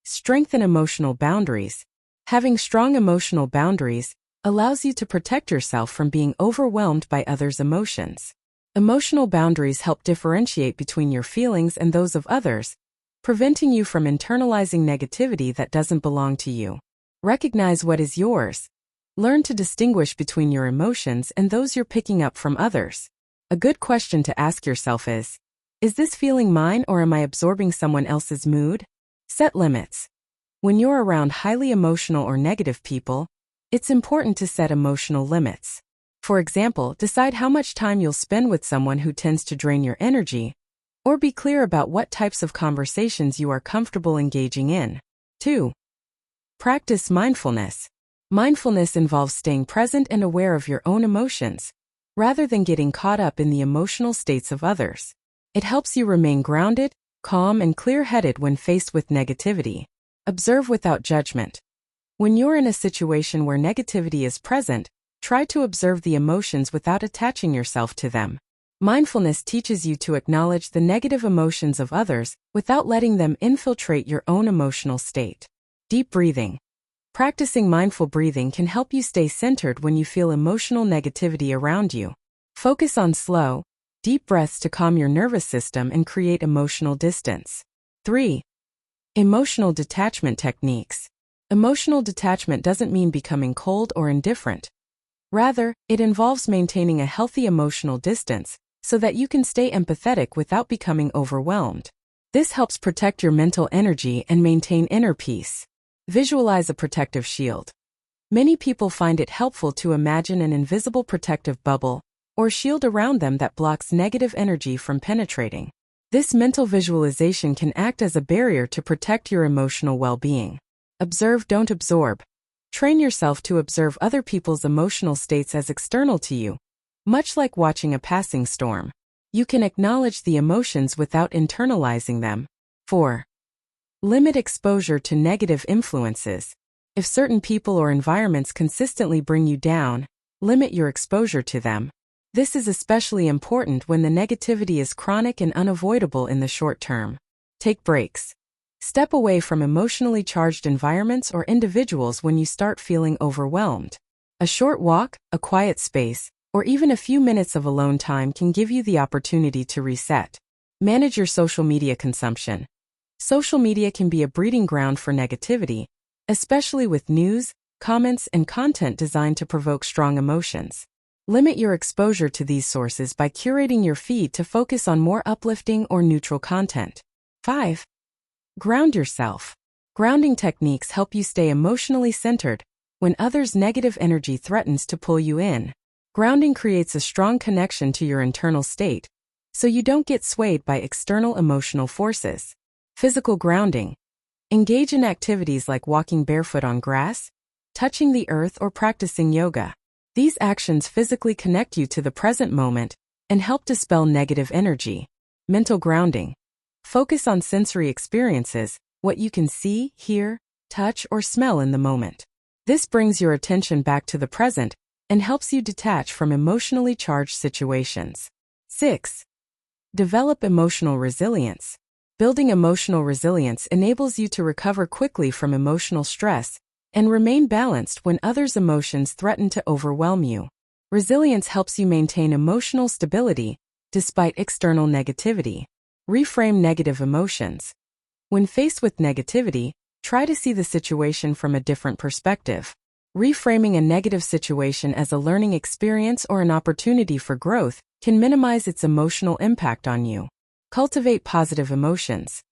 Strengthen emotional boundaries. Having strong emotional boundaries allows you to protect yourself from being overwhelmed by others' emotions. Emotional boundaries help differentiate between your feelings and those of others, preventing you from internalizing negativity that doesn't belong to you. Recognize what is yours. Learn to distinguish between your emotions and those you're picking up from others. A good question to ask yourself is this feeling mine or am I absorbing someone else's mood? Set limits. When you're around highly emotional or negative people, it's important to set emotional limits. For example, decide how much time you'll spend with someone who tends to drain your energy, or be clear about what types of conversations you are comfortable engaging in. 2. Practice mindfulness. Mindfulness involves staying present and aware of your own emotions, rather than getting caught up in the emotional states of others. It helps you remain grounded, calm, and clear-headed when faced with negativity. Observe without judgment. When you're in a situation where negativity is present, try to observe the emotions without attaching yourself to them. Mindfulness teaches you to acknowledge the negative emotions of others without letting them infiltrate your own emotional state. Deep breathing. Practicing mindful breathing can help you stay centered when you feel emotional negativity around you. Focus on slow, deep breaths to calm your nervous system and create emotional distance. 3. Emotional detachment techniques. Emotional detachment doesn't mean becoming cold or indifferent. Rather, it involves maintaining a healthy emotional distance so that you can stay empathetic without becoming overwhelmed. This helps protect your mental energy and maintain inner peace. Visualize a protective shield. Many people find it helpful to imagine an invisible protective bubble or shield around them that blocks negative energy from penetrating. This mental visualization can act as a barrier to protect your emotional well-being. Observe, don't absorb. Train yourself to observe other people's emotional states as external to you, much like watching a passing storm. You can acknowledge the emotions without internalizing them. 4. Limit exposure to negative influences. If certain people or environments consistently bring you down, limit your exposure to them. This is especially important when the negativity is chronic and unavoidable in the short term. Take breaks. Step away from emotionally charged environments or individuals when you start feeling overwhelmed. A short walk, a quiet space, or even a few minutes of alone time can give you the opportunity to reset. Manage your social media consumption. Social media can be a breeding ground for negativity, especially with news, comments, and content designed to provoke strong emotions. Limit your exposure to these sources by curating your feed to focus on more uplifting or neutral content. 5. Ground yourself. Grounding techniques help you stay emotionally centered when others' negative energy threatens to pull you in. Grounding creates a strong connection to your internal state, so you don't get swayed by external emotional forces. Physical grounding. Engage in activities like walking barefoot on grass, touching the earth, or practicing yoga. These actions physically connect you to the present moment and help dispel negative energy. Mental grounding. Focus on sensory experiences, what you can see, hear, touch, or smell in the moment. This brings your attention back to the present and helps you detach from emotionally charged situations. 6. Develop emotional resilience. Building emotional resilience enables you to recover quickly from emotional stress and remain balanced when others' emotions threaten to overwhelm you. Resilience helps you maintain emotional stability despite external negativity. Reframe negative emotions. When faced with negativity, try to see the situation from a different perspective. Reframing a negative situation as a learning experience or an opportunity for growth can minimize its emotional impact on you. Cultivate positive emotions.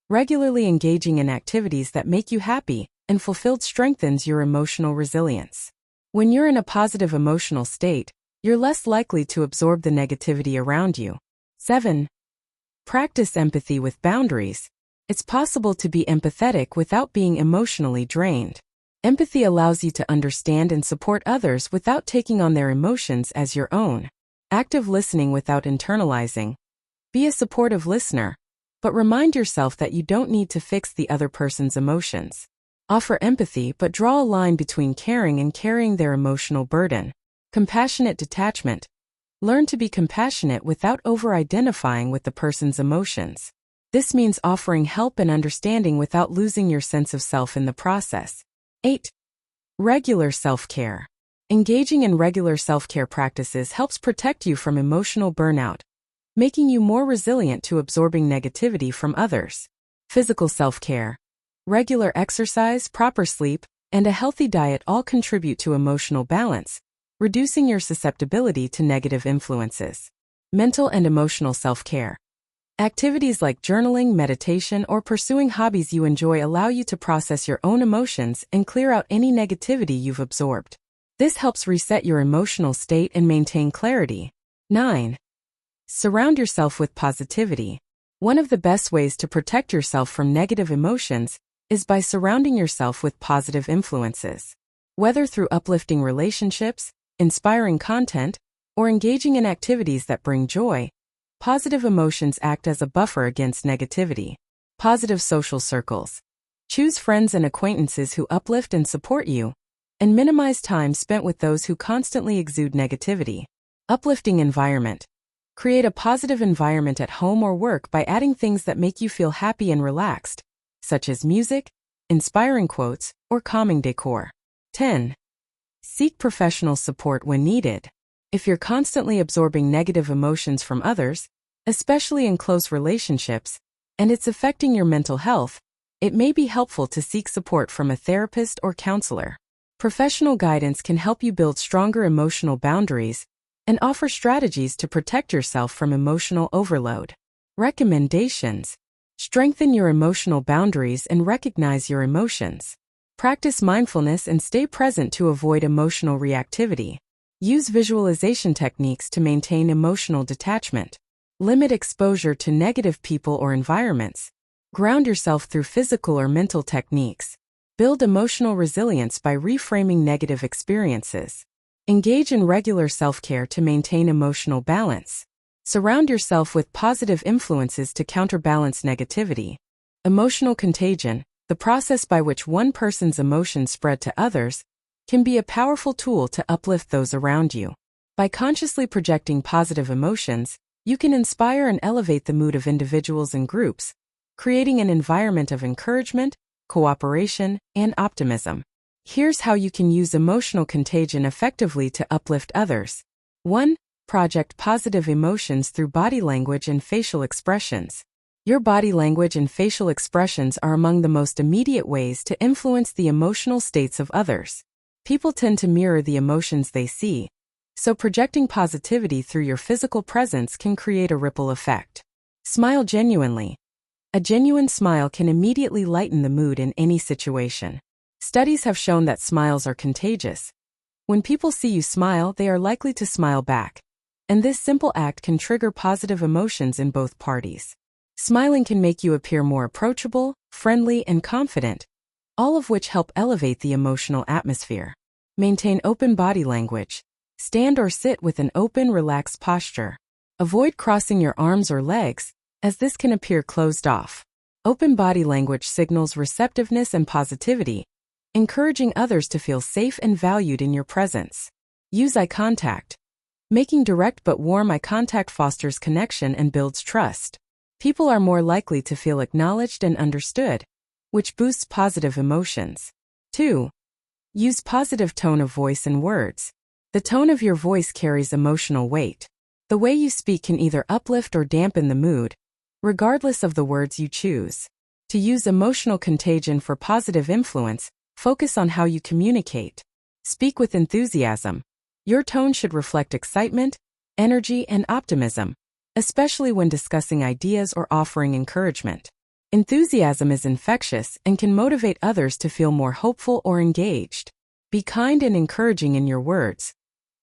Regularly engaging in activities that make you happy and fulfilled strengthens your emotional resilience. When you're in a positive emotional state, you're less likely to absorb the negativity around you. 7. Practice empathy with boundaries. It's possible to be empathetic without being emotionally drained. Empathy allows you to understand and support others without taking on their emotions as your own. Active listening without internalizing. Be a supportive listener, but remind yourself that you don't need to fix the other person's emotions. Offer empathy, but draw a line between caring and carrying their emotional burden. Compassionate detachment. Learn to be compassionate without over-identifying with the person's emotions. This means offering help and understanding without losing your sense of self in the process. 8. Regular self-care. Engaging in regular self-care practices helps protect you from emotional burnout, making you more resilient to absorbing negativity from others. Physical self-care. Regular exercise, proper sleep, and a healthy diet all contribute to emotional balance, reducing your susceptibility to negative influences. Mental and emotional self-care. Activities like journaling, meditation, or pursuing hobbies you enjoy allow you to process your own emotions and clear out any negativity you've absorbed. This helps reset your emotional state and maintain clarity. 9. Surround yourself with positivity. One of the best ways to protect yourself from negative emotions is by surrounding yourself with positive influences. Whether through uplifting relationships, inspiring content, or engaging in activities that bring joy, positive emotions act as a buffer against negativity. Positive social circles. Choose friends and acquaintances who uplift and support you, and minimize time spent with those who constantly exude negativity. Uplifting environment. Create a positive environment at home or work by adding things that make you feel happy and relaxed, such as music, inspiring quotes, or calming decor. 10. Seek professional support when needed. If you're constantly absorbing negative emotions from others, especially in close relationships, and it's affecting your mental health, it may be helpful to seek support from a therapist or counselor. Professional guidance can help you build stronger emotional boundaries and offer strategies to protect yourself from emotional overload. Recommendations. Strengthen your emotional boundaries and recognize your emotions. Practice mindfulness and stay present to avoid emotional reactivity. Use visualization techniques to maintain emotional detachment. Limit exposure to negative people or environments. Ground yourself through physical or mental techniques. Build emotional resilience by reframing negative experiences. Engage in regular self-care to maintain emotional balance. Surround yourself with positive influences to counterbalance negativity. Emotional contagion, the process by which one person's emotions spread to others, can be a powerful tool to uplift those around you. By consciously projecting positive emotions, you can inspire and elevate the mood of individuals and groups, creating an environment of encouragement, cooperation, and optimism. Here's how you can use emotional contagion effectively to uplift others. 1. Project positive emotions through body language and facial expressions. Your body language and facial expressions are among the most immediate ways to influence the emotional states of others. People tend to mirror the emotions they see, so projecting positivity through your physical presence can create a ripple effect. Smile genuinely. A genuine smile can immediately lighten the mood in any situation. Studies have shown that smiles are contagious. When people see you smile, they are likely to smile back, and this simple act can trigger positive emotions in both parties. Smiling can make you appear more approachable, friendly, and confident, all of which help elevate the emotional atmosphere. Maintain open body language. Stand or sit with an open, relaxed posture. Avoid crossing your arms or legs, as this can appear closed off. Open body language signals receptiveness and positivity, encouraging others to feel safe and valued in your presence. Use eye contact. Making direct but warm eye contact fosters connection and builds trust. People are more likely to feel acknowledged and understood, which boosts positive emotions. 2. Use positive tone of voice and words. The tone of your voice carries emotional weight. The way you speak can either uplift or dampen the mood, regardless of the words you choose. To use emotional contagion for positive influence, focus on how you communicate. Speak with enthusiasm. Your tone should reflect excitement, energy, and optimism, especially when discussing ideas or offering encouragement. Enthusiasm is infectious and can motivate others to feel more hopeful or engaged. Be kind and encouraging in your words.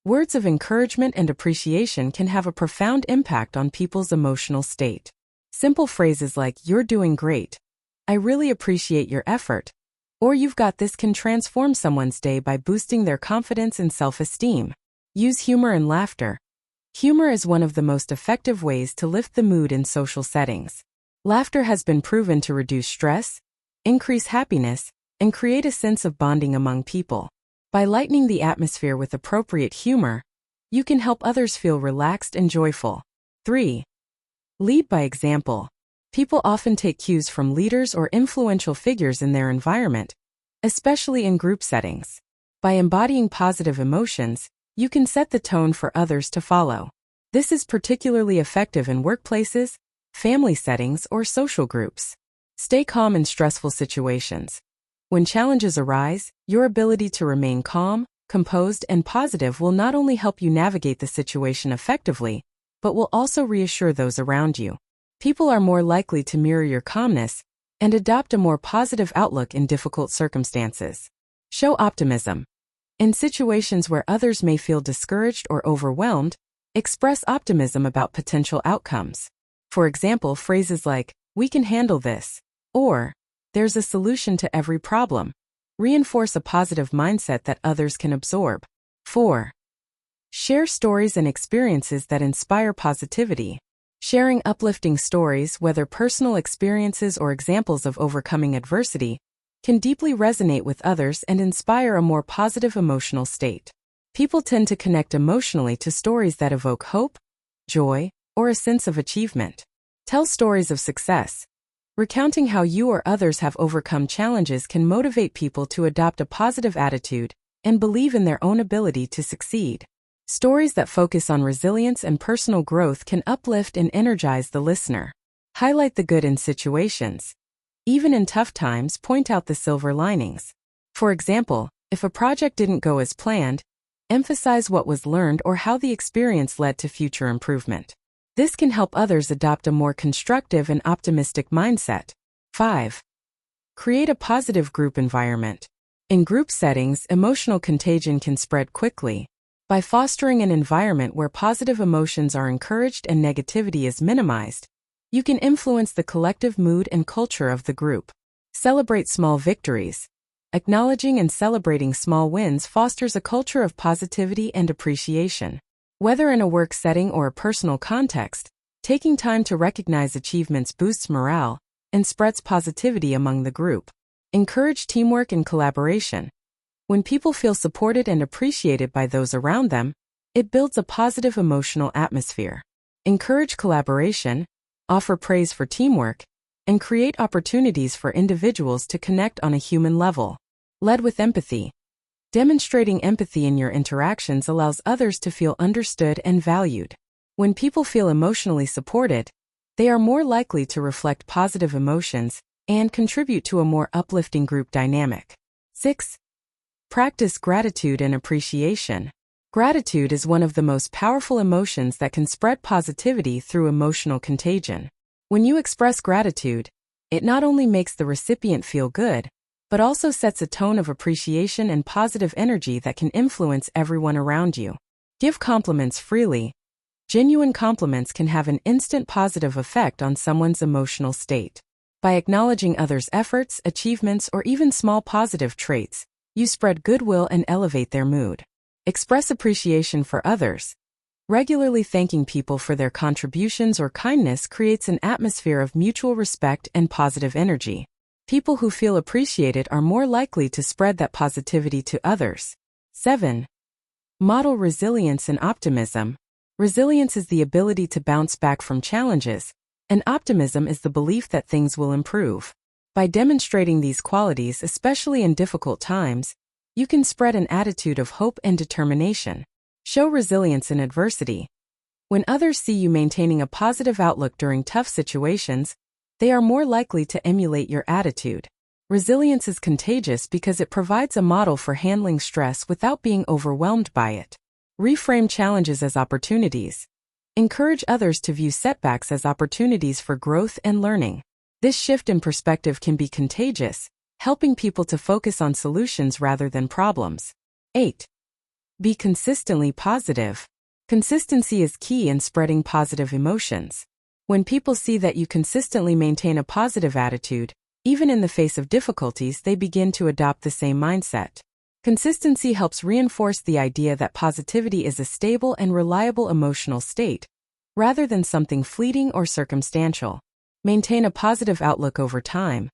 Words of encouragement and appreciation can have a profound impact on people's emotional state. Simple phrases like, "You're doing great," "I really appreciate your effort," or "You've got this" can transform someone's day by boosting their confidence and self-esteem. Use humor and laughter. Humor is one of the most effective ways to lift the mood in social settings. Laughter has been proven to reduce stress, increase happiness, and create a sense of bonding among people. By lightening the atmosphere with appropriate humor, you can help others feel relaxed and joyful. 3. Lead by example. People often take cues from leaders or influential figures in their environment, especially in group settings. By embodying positive emotions, you can set the tone for others to follow. This is particularly effective in workplaces, family settings, or social groups. Stay calm in stressful situations. When challenges arise, your ability to remain calm, composed, and positive will not only help you navigate the situation effectively, but will also reassure those around you. People are more likely to mirror your calmness and adopt a more positive outlook in difficult circumstances. Show optimism. In situations where others may feel discouraged or overwhelmed, express optimism about potential outcomes. For example, phrases like, "We can handle this," or "There's a solution to every problem," reinforce a positive mindset that others can absorb. 4. Share stories and experiences that inspire positivity. Sharing uplifting stories, whether personal experiences or examples of overcoming adversity, can deeply resonate with others and inspire a more positive emotional state. People tend to connect emotionally to stories that evoke hope, joy, or a sense of achievement. Tell stories of success. Recounting how you or others have overcome challenges can motivate people to adopt a positive attitude and believe in their own ability to succeed. Stories that focus on resilience and personal growth can uplift and energize the listener. Highlight the good in situations. Even in tough times, point out the silver linings. For example, if a project didn't go as planned, emphasize what was learned or how the experience led to future improvement. This can help others adopt a more constructive and optimistic mindset. 5. Create a positive group environment. In group settings, emotional contagion can spread quickly. By fostering an environment where positive emotions are encouraged and negativity is minimized, you can influence the collective mood and culture of the group. Celebrate small victories. Acknowledging and celebrating small wins fosters a culture of positivity and appreciation. Whether in a work setting or a personal context, taking time to recognize achievements boosts morale and spreads positivity among the group. Encourage teamwork and collaboration. When people feel supported and appreciated by those around them, it builds a positive emotional atmosphere. Encourage collaboration, offer praise for teamwork, and create opportunities for individuals to connect on a human level. Lead with empathy. Demonstrating empathy in your interactions allows others to feel understood and valued. When people feel emotionally supported, they are more likely to reflect positive emotions and contribute to a more uplifting group dynamic. 6. Practice gratitude and appreciation. Gratitude is one of the most powerful emotions that can spread positivity through emotional contagion. When you express gratitude, it not only makes the recipient feel good, but also sets a tone of appreciation and positive energy that can influence everyone around you. Give compliments freely. Genuine compliments can have an instant positive effect on someone's emotional state. By acknowledging others' efforts, achievements, or even small positive traits, you spread goodwill and elevate their mood. Express appreciation for others. Regularly thanking people for their contributions or kindness creates an atmosphere of mutual respect and positive energy. People who feel appreciated are more likely to spread that positivity to others. 7. Model resilience and optimism. Resilience is the ability to bounce back from challenges, and optimism is the belief that things will improve. By demonstrating these qualities, especially in difficult times, you can spread an attitude of hope and determination. Show resilience in adversity. When others see you maintaining a positive outlook during tough situations, they are more likely to emulate your attitude. Resilience is contagious because it provides a model for handling stress without being overwhelmed by it. Reframe challenges as opportunities. Encourage others to view setbacks as opportunities for growth and learning. This shift in perspective can be contagious, helping people to focus on solutions rather than problems. 8. Be consistently positive. Consistency is key in spreading positive emotions. When people see that you consistently maintain a positive attitude, even in the face of difficulties, they begin to adopt the same mindset. Consistency helps reinforce the idea that positivity is a stable and reliable emotional state, rather than something fleeting or circumstantial. Maintain a positive outlook over time.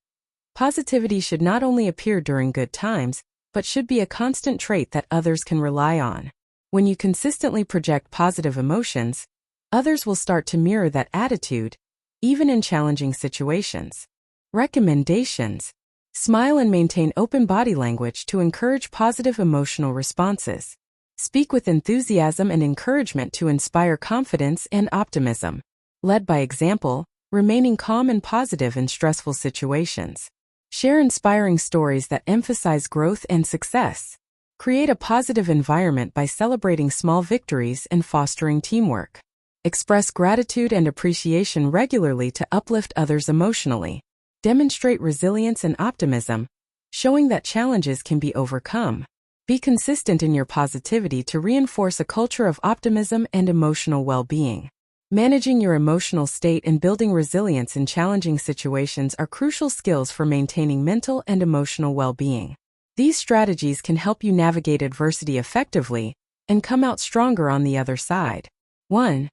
Positivity should not only appear during good times, but should be a constant trait that others can rely on. When you consistently project positive emotions, others will start to mirror that attitude, even in challenging situations. Recommendations. Smile and maintain open body language to encourage positive emotional responses. Speak with enthusiasm and encouragement to inspire confidence and optimism. Lead by example, remaining calm and positive in stressful situations. Share inspiring stories that emphasize growth and success. Create a positive environment by celebrating small victories and fostering teamwork. Express gratitude and appreciation regularly to uplift others emotionally. Demonstrate resilience and optimism, showing that challenges can be overcome. Be consistent in your positivity to reinforce a culture of optimism and emotional well-being. Managing your emotional state and building resilience in challenging situations are crucial skills for maintaining mental and emotional well-being. These strategies can help you navigate adversity effectively and come out stronger on the other side. 1.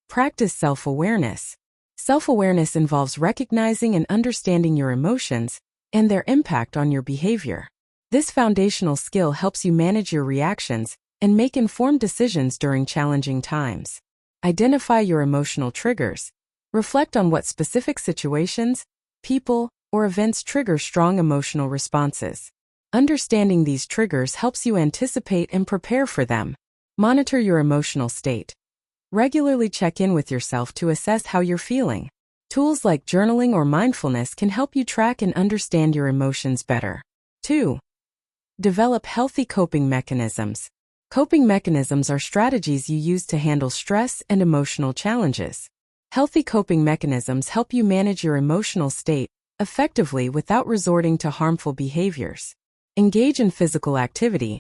Practice self-awareness. Self-awareness involves recognizing and understanding your emotions and their impact on your behavior. This foundational skill helps you manage your reactions and make informed decisions during challenging times. Identify your emotional triggers. Reflect on what specific situations, people, or events trigger strong emotional responses. Understanding these triggers helps you anticipate and prepare for them. Monitor your emotional state. Regularly check in with yourself to assess how you're feeling. Tools like journaling or mindfulness can help you track and understand your emotions better. 2. Develop healthy coping mechanisms. Coping mechanisms are strategies you use to handle stress and emotional challenges. Healthy coping mechanisms help you manage your emotional state effectively without resorting to harmful behaviors. Engage in physical activity.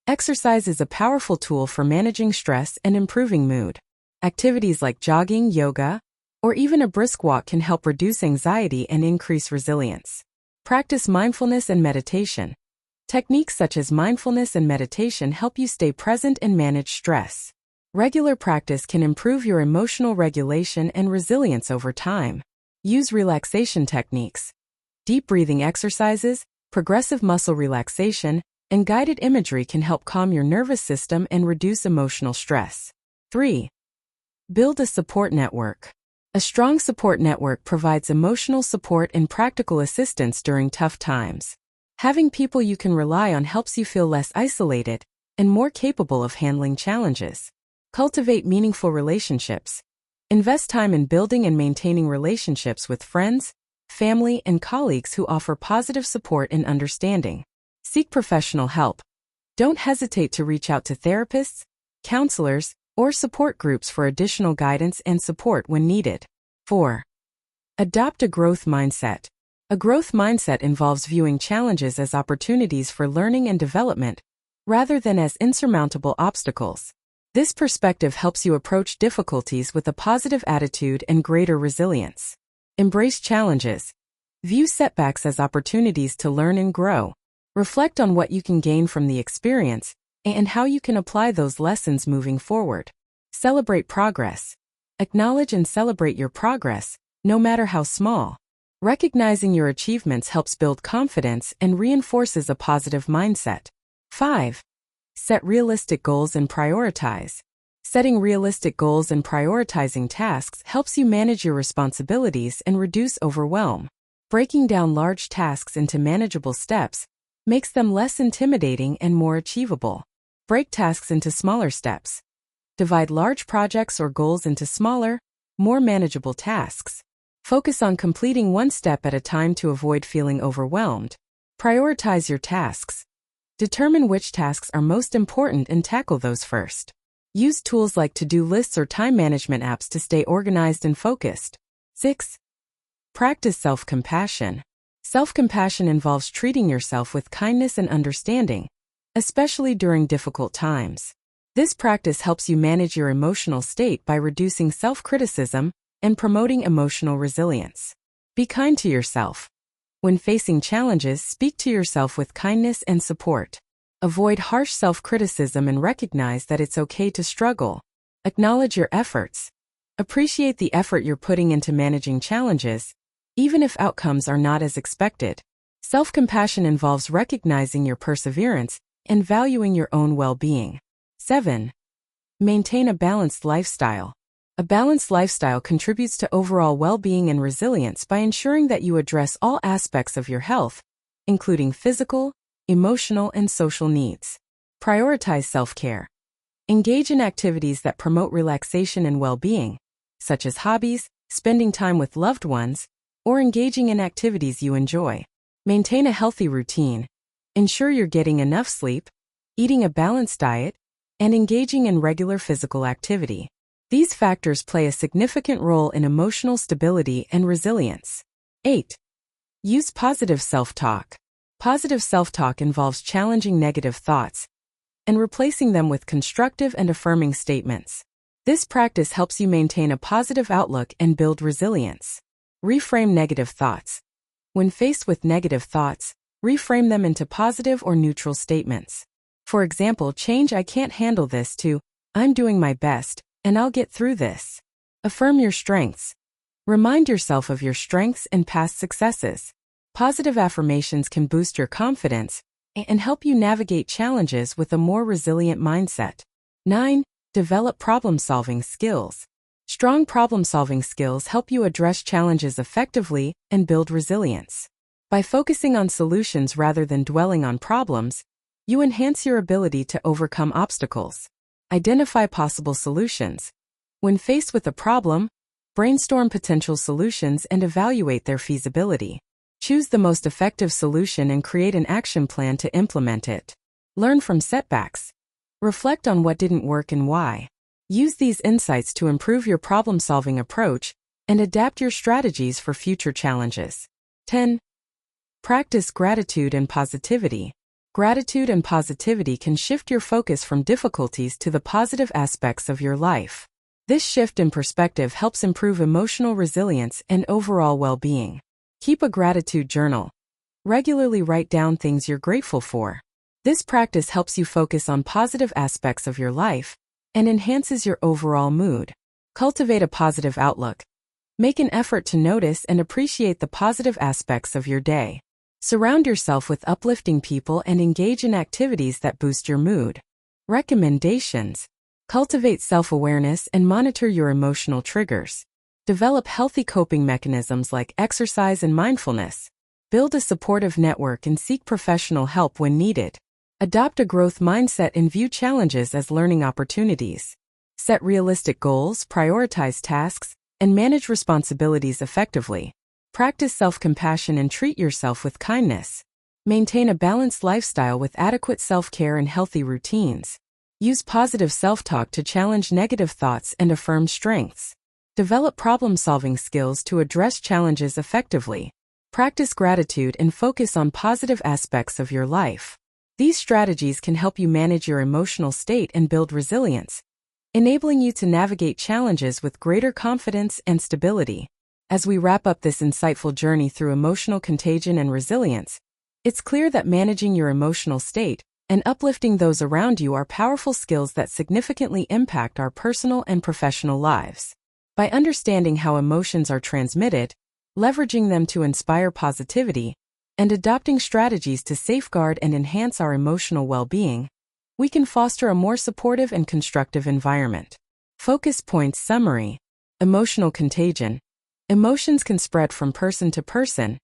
Exercise is a powerful tool for managing stress and improving mood. Activities like jogging, yoga, or even a brisk walk can help reduce anxiety and increase resilience. Practice mindfulness and meditation. Techniques such as mindfulness and meditation help you stay present and manage stress. Regular practice can improve your emotional regulation and resilience over time. Use relaxation techniques. Deep breathing exercises, progressive muscle relaxation, and guided imagery can help calm your nervous system and reduce emotional stress. 3. Build a support network. A strong support network provides emotional support and practical assistance during tough times. Having people you can rely on helps you feel less isolated and more capable of handling challenges. Cultivate meaningful relationships. Invest time in building and maintaining relationships with friends, family, and colleagues who offer positive support and understanding. Seek professional help. Don't hesitate to reach out to therapists, counselors, or support groups for additional guidance and support when needed. 4. Adopt a growth mindset. A growth mindset involves viewing challenges as opportunities for learning and development, rather than as insurmountable obstacles. This perspective helps you approach difficulties with a positive attitude and greater resilience. Embrace challenges. View setbacks as opportunities to learn and grow. Reflect on what you can gain from the experience and how you can apply those lessons moving forward. Celebrate progress. Acknowledge and celebrate your progress, no matter how small. Recognizing your achievements helps build confidence and reinforces a positive mindset. 5. Set realistic goals and prioritize. Setting realistic goals and prioritizing tasks helps you manage your responsibilities and reduce overwhelm. Breaking down large tasks into manageable steps makes them less intimidating and more achievable. Break tasks into smaller steps. Divide large projects or goals into smaller, more manageable tasks. Focus on completing one step at a time to avoid feeling overwhelmed. Prioritize your tasks. Determine which tasks are most important and tackle those first. Use tools like to-do lists or time management apps to stay organized and focused. 6. Practice self-compassion. Self-compassion involves treating yourself with kindness and understanding, especially during difficult times. This practice helps you manage your emotional state by reducing self-criticism and promoting emotional resilience. Be kind to yourself. When facing challenges, speak to yourself with kindness and support. Avoid harsh self-criticism and recognize that it's okay to struggle. Acknowledge your efforts. Appreciate the effort you're putting into managing challenges, even if outcomes are not as expected. Self-compassion involves recognizing your perseverance and valuing your own well-being. 7. Maintain a balanced lifestyle. A balanced lifestyle contributes to overall well-being and resilience by ensuring that you address all aspects of your health, including physical, emotional, and social needs. Prioritize self-care. Engage in activities that promote relaxation and well-being, such as hobbies, spending time with loved ones, or engaging in activities you enjoy. Maintain a healthy routine. Ensure you're getting enough sleep, eating a balanced diet, and engaging in regular physical activity. These factors play a significant role in emotional stability and resilience. 8. Use positive self-talk. Positive self-talk involves challenging negative thoughts and replacing them with constructive and affirming statements. This practice helps you maintain a positive outlook and build resilience. Reframe negative thoughts. When faced with negative thoughts, reframe them into positive or neutral statements. For example, change "I can't handle this" to "I'm doing my best, and I'll get through this." Affirm your strengths. Remind yourself of your strengths and past successes. Positive affirmations can boost your confidence and help you navigate challenges with a more resilient mindset. 9. Develop problem-solving skills. Strong problem-solving skills help you address challenges effectively and build resilience. By focusing on solutions rather than dwelling on problems, you enhance your ability to overcome obstacles. Identify possible solutions. When faced with a problem, brainstorm potential solutions and evaluate their feasibility. Choose the most effective solution and create an action plan to implement it. Learn from setbacks. Reflect on what didn't work and why. Use these insights to improve your problem-solving approach and adapt your strategies for future challenges. 10. Practice gratitude and positivity. Gratitude and positivity can shift your focus from difficulties to the positive aspects of your life. This shift in perspective helps improve emotional resilience and overall well-being. Keep a gratitude journal. Regularly write down things you're grateful for. This practice helps you focus on positive aspects of your life and enhances your overall mood. Cultivate a positive outlook. Make an effort to notice and appreciate the positive aspects of your day. Surround yourself with uplifting people and engage in activities that boost your mood. Recommendations. Cultivate self-awareness and monitor your emotional triggers. Develop healthy coping mechanisms like exercise and mindfulness. Build a supportive network and seek professional help when needed. Adopt a growth mindset and view challenges as learning opportunities. Set realistic goals, prioritize tasks, and manage responsibilities effectively. Practice self-compassion and treat yourself with kindness. Maintain a balanced lifestyle with adequate self-care and healthy routines. Use positive self-talk to challenge negative thoughts and affirm strengths. Develop problem-solving skills to address challenges effectively. Practice gratitude and focus on positive aspects of your life. These strategies can help you manage your emotional state and build resilience, enabling you to navigate challenges with greater confidence and stability. As we wrap up this insightful journey through emotional contagion and resilience, it's clear that managing your emotional state and uplifting those around you are powerful skills that significantly impact our personal and professional lives. By understanding how emotions are transmitted, leveraging them to inspire positivity, and adopting strategies to safeguard and enhance our emotional well-being, we can foster a more supportive and constructive environment. Focus points summary. Emotional contagion. Emotions can spread from person to person,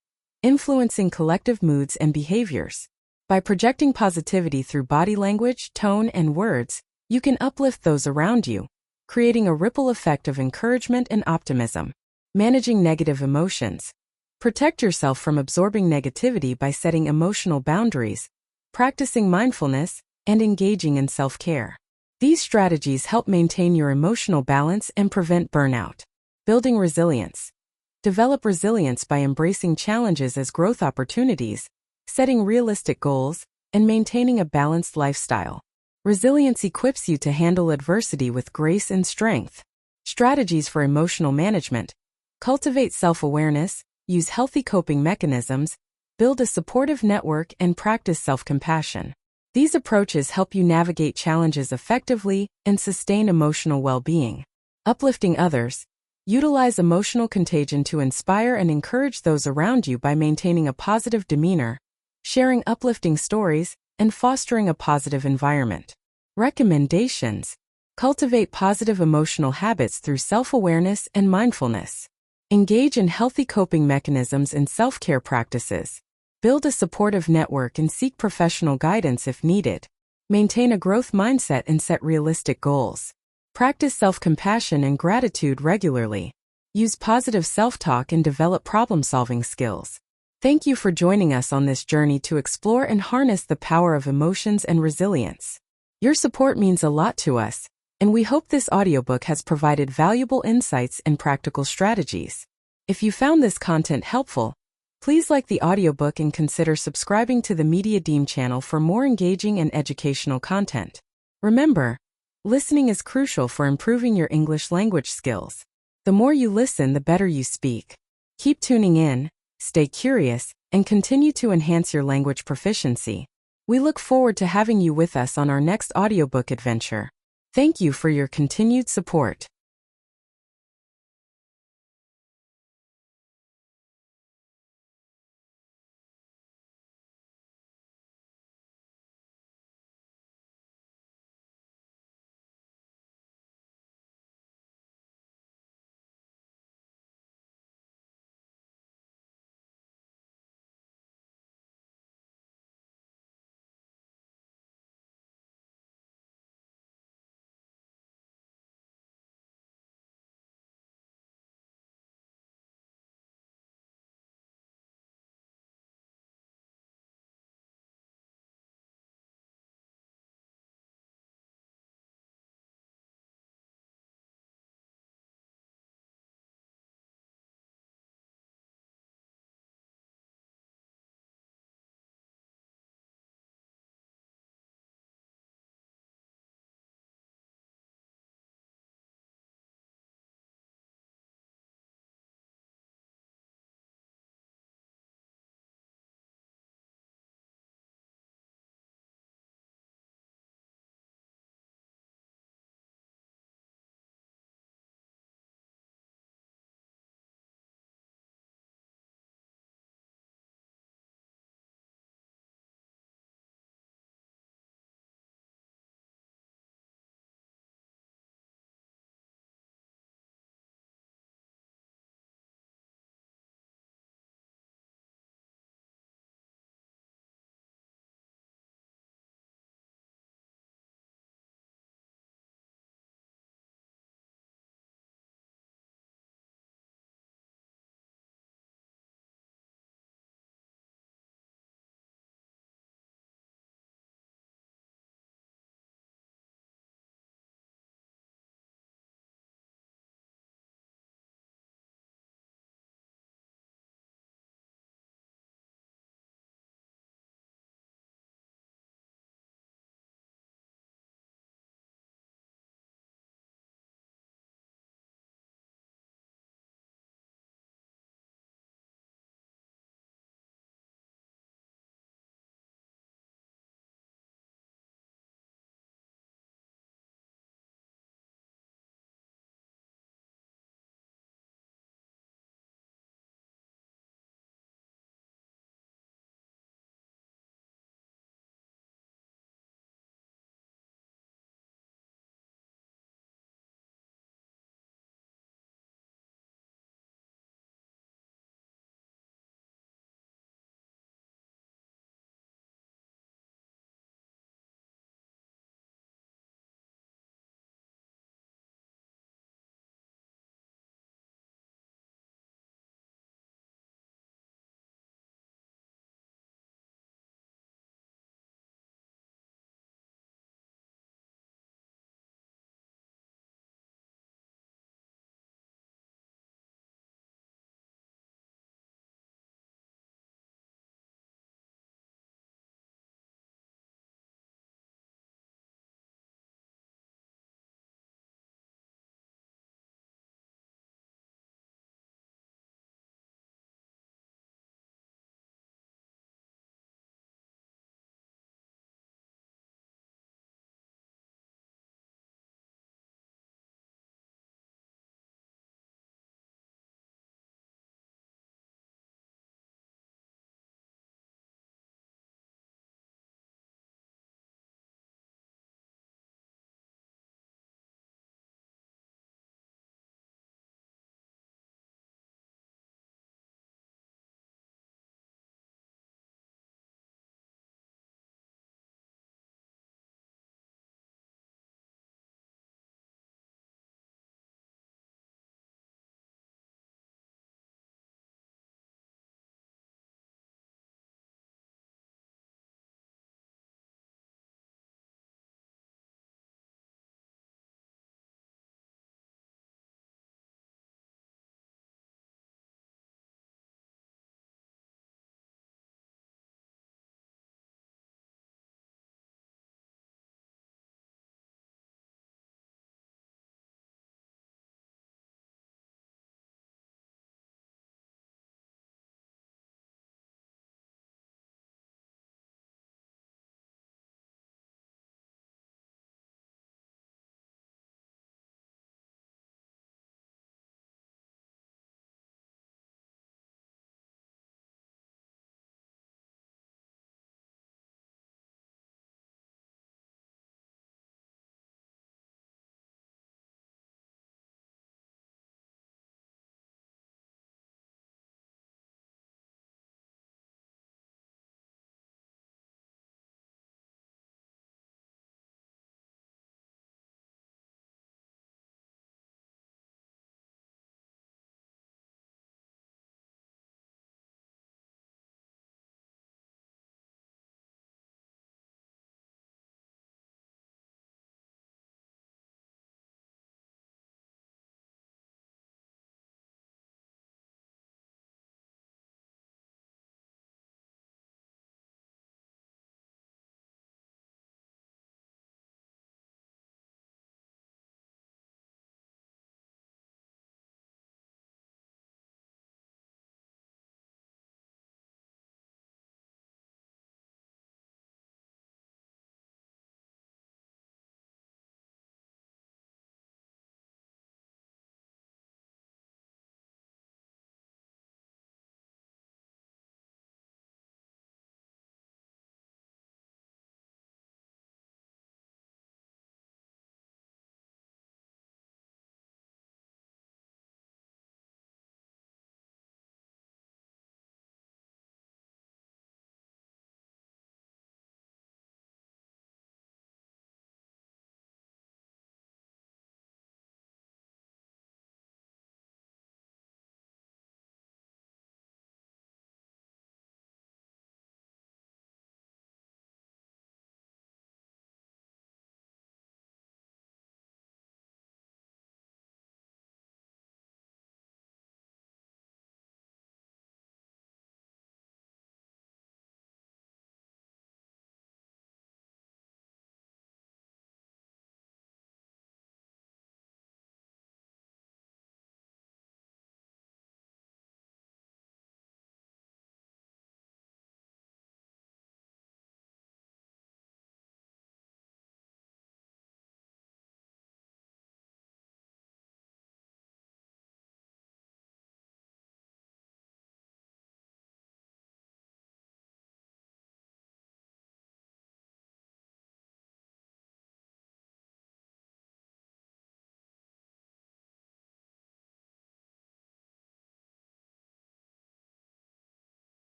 influencing collective moods and behaviors. By projecting positivity through body language, tone, and words, you can uplift those around you, creating a ripple effect of encouragement and optimism. Managing negative emotions. Protect yourself from absorbing negativity by setting emotional boundaries, practicing mindfulness, and engaging in self-care. These strategies help maintain your emotional balance and prevent burnout. Building resilience. Develop resilience by embracing challenges as growth opportunities, setting realistic goals, and maintaining a balanced lifestyle. Resilience equips you to handle adversity with grace and strength. Strategies for emotional management. Cultivate self-awareness, use healthy coping mechanisms, build a supportive network, and practice self-compassion. These approaches help you navigate challenges effectively and sustain emotional well-being. Uplifting others. Utilize emotional contagion to inspire and encourage those around you by maintaining a positive demeanor, sharing uplifting stories, and fostering a positive environment. Recommendations. Cultivate positive emotional habits through self-awareness and mindfulness. Engage in healthy coping mechanisms and self-care practices. Build a supportive network and seek professional guidance if needed. Maintain a growth mindset and set realistic goals. Practice self-compassion and gratitude regularly. Use positive self-talk and develop problem-solving skills. Thank you for joining us on this journey to explore and harness the power of emotions and resilience. Your support means a lot to us, and we hope this audiobook has provided valuable insights and practical strategies. If you found this content helpful, please like the audiobook and consider subscribing to the Media Deem channel for more engaging and educational content. Remember, listening is crucial for improving your English language skills. The more you listen, the better you speak. Keep tuning in, stay curious, and continue to enhance your language proficiency. We look forward to having you with us on our next audiobook adventure. Thank you for your continued support.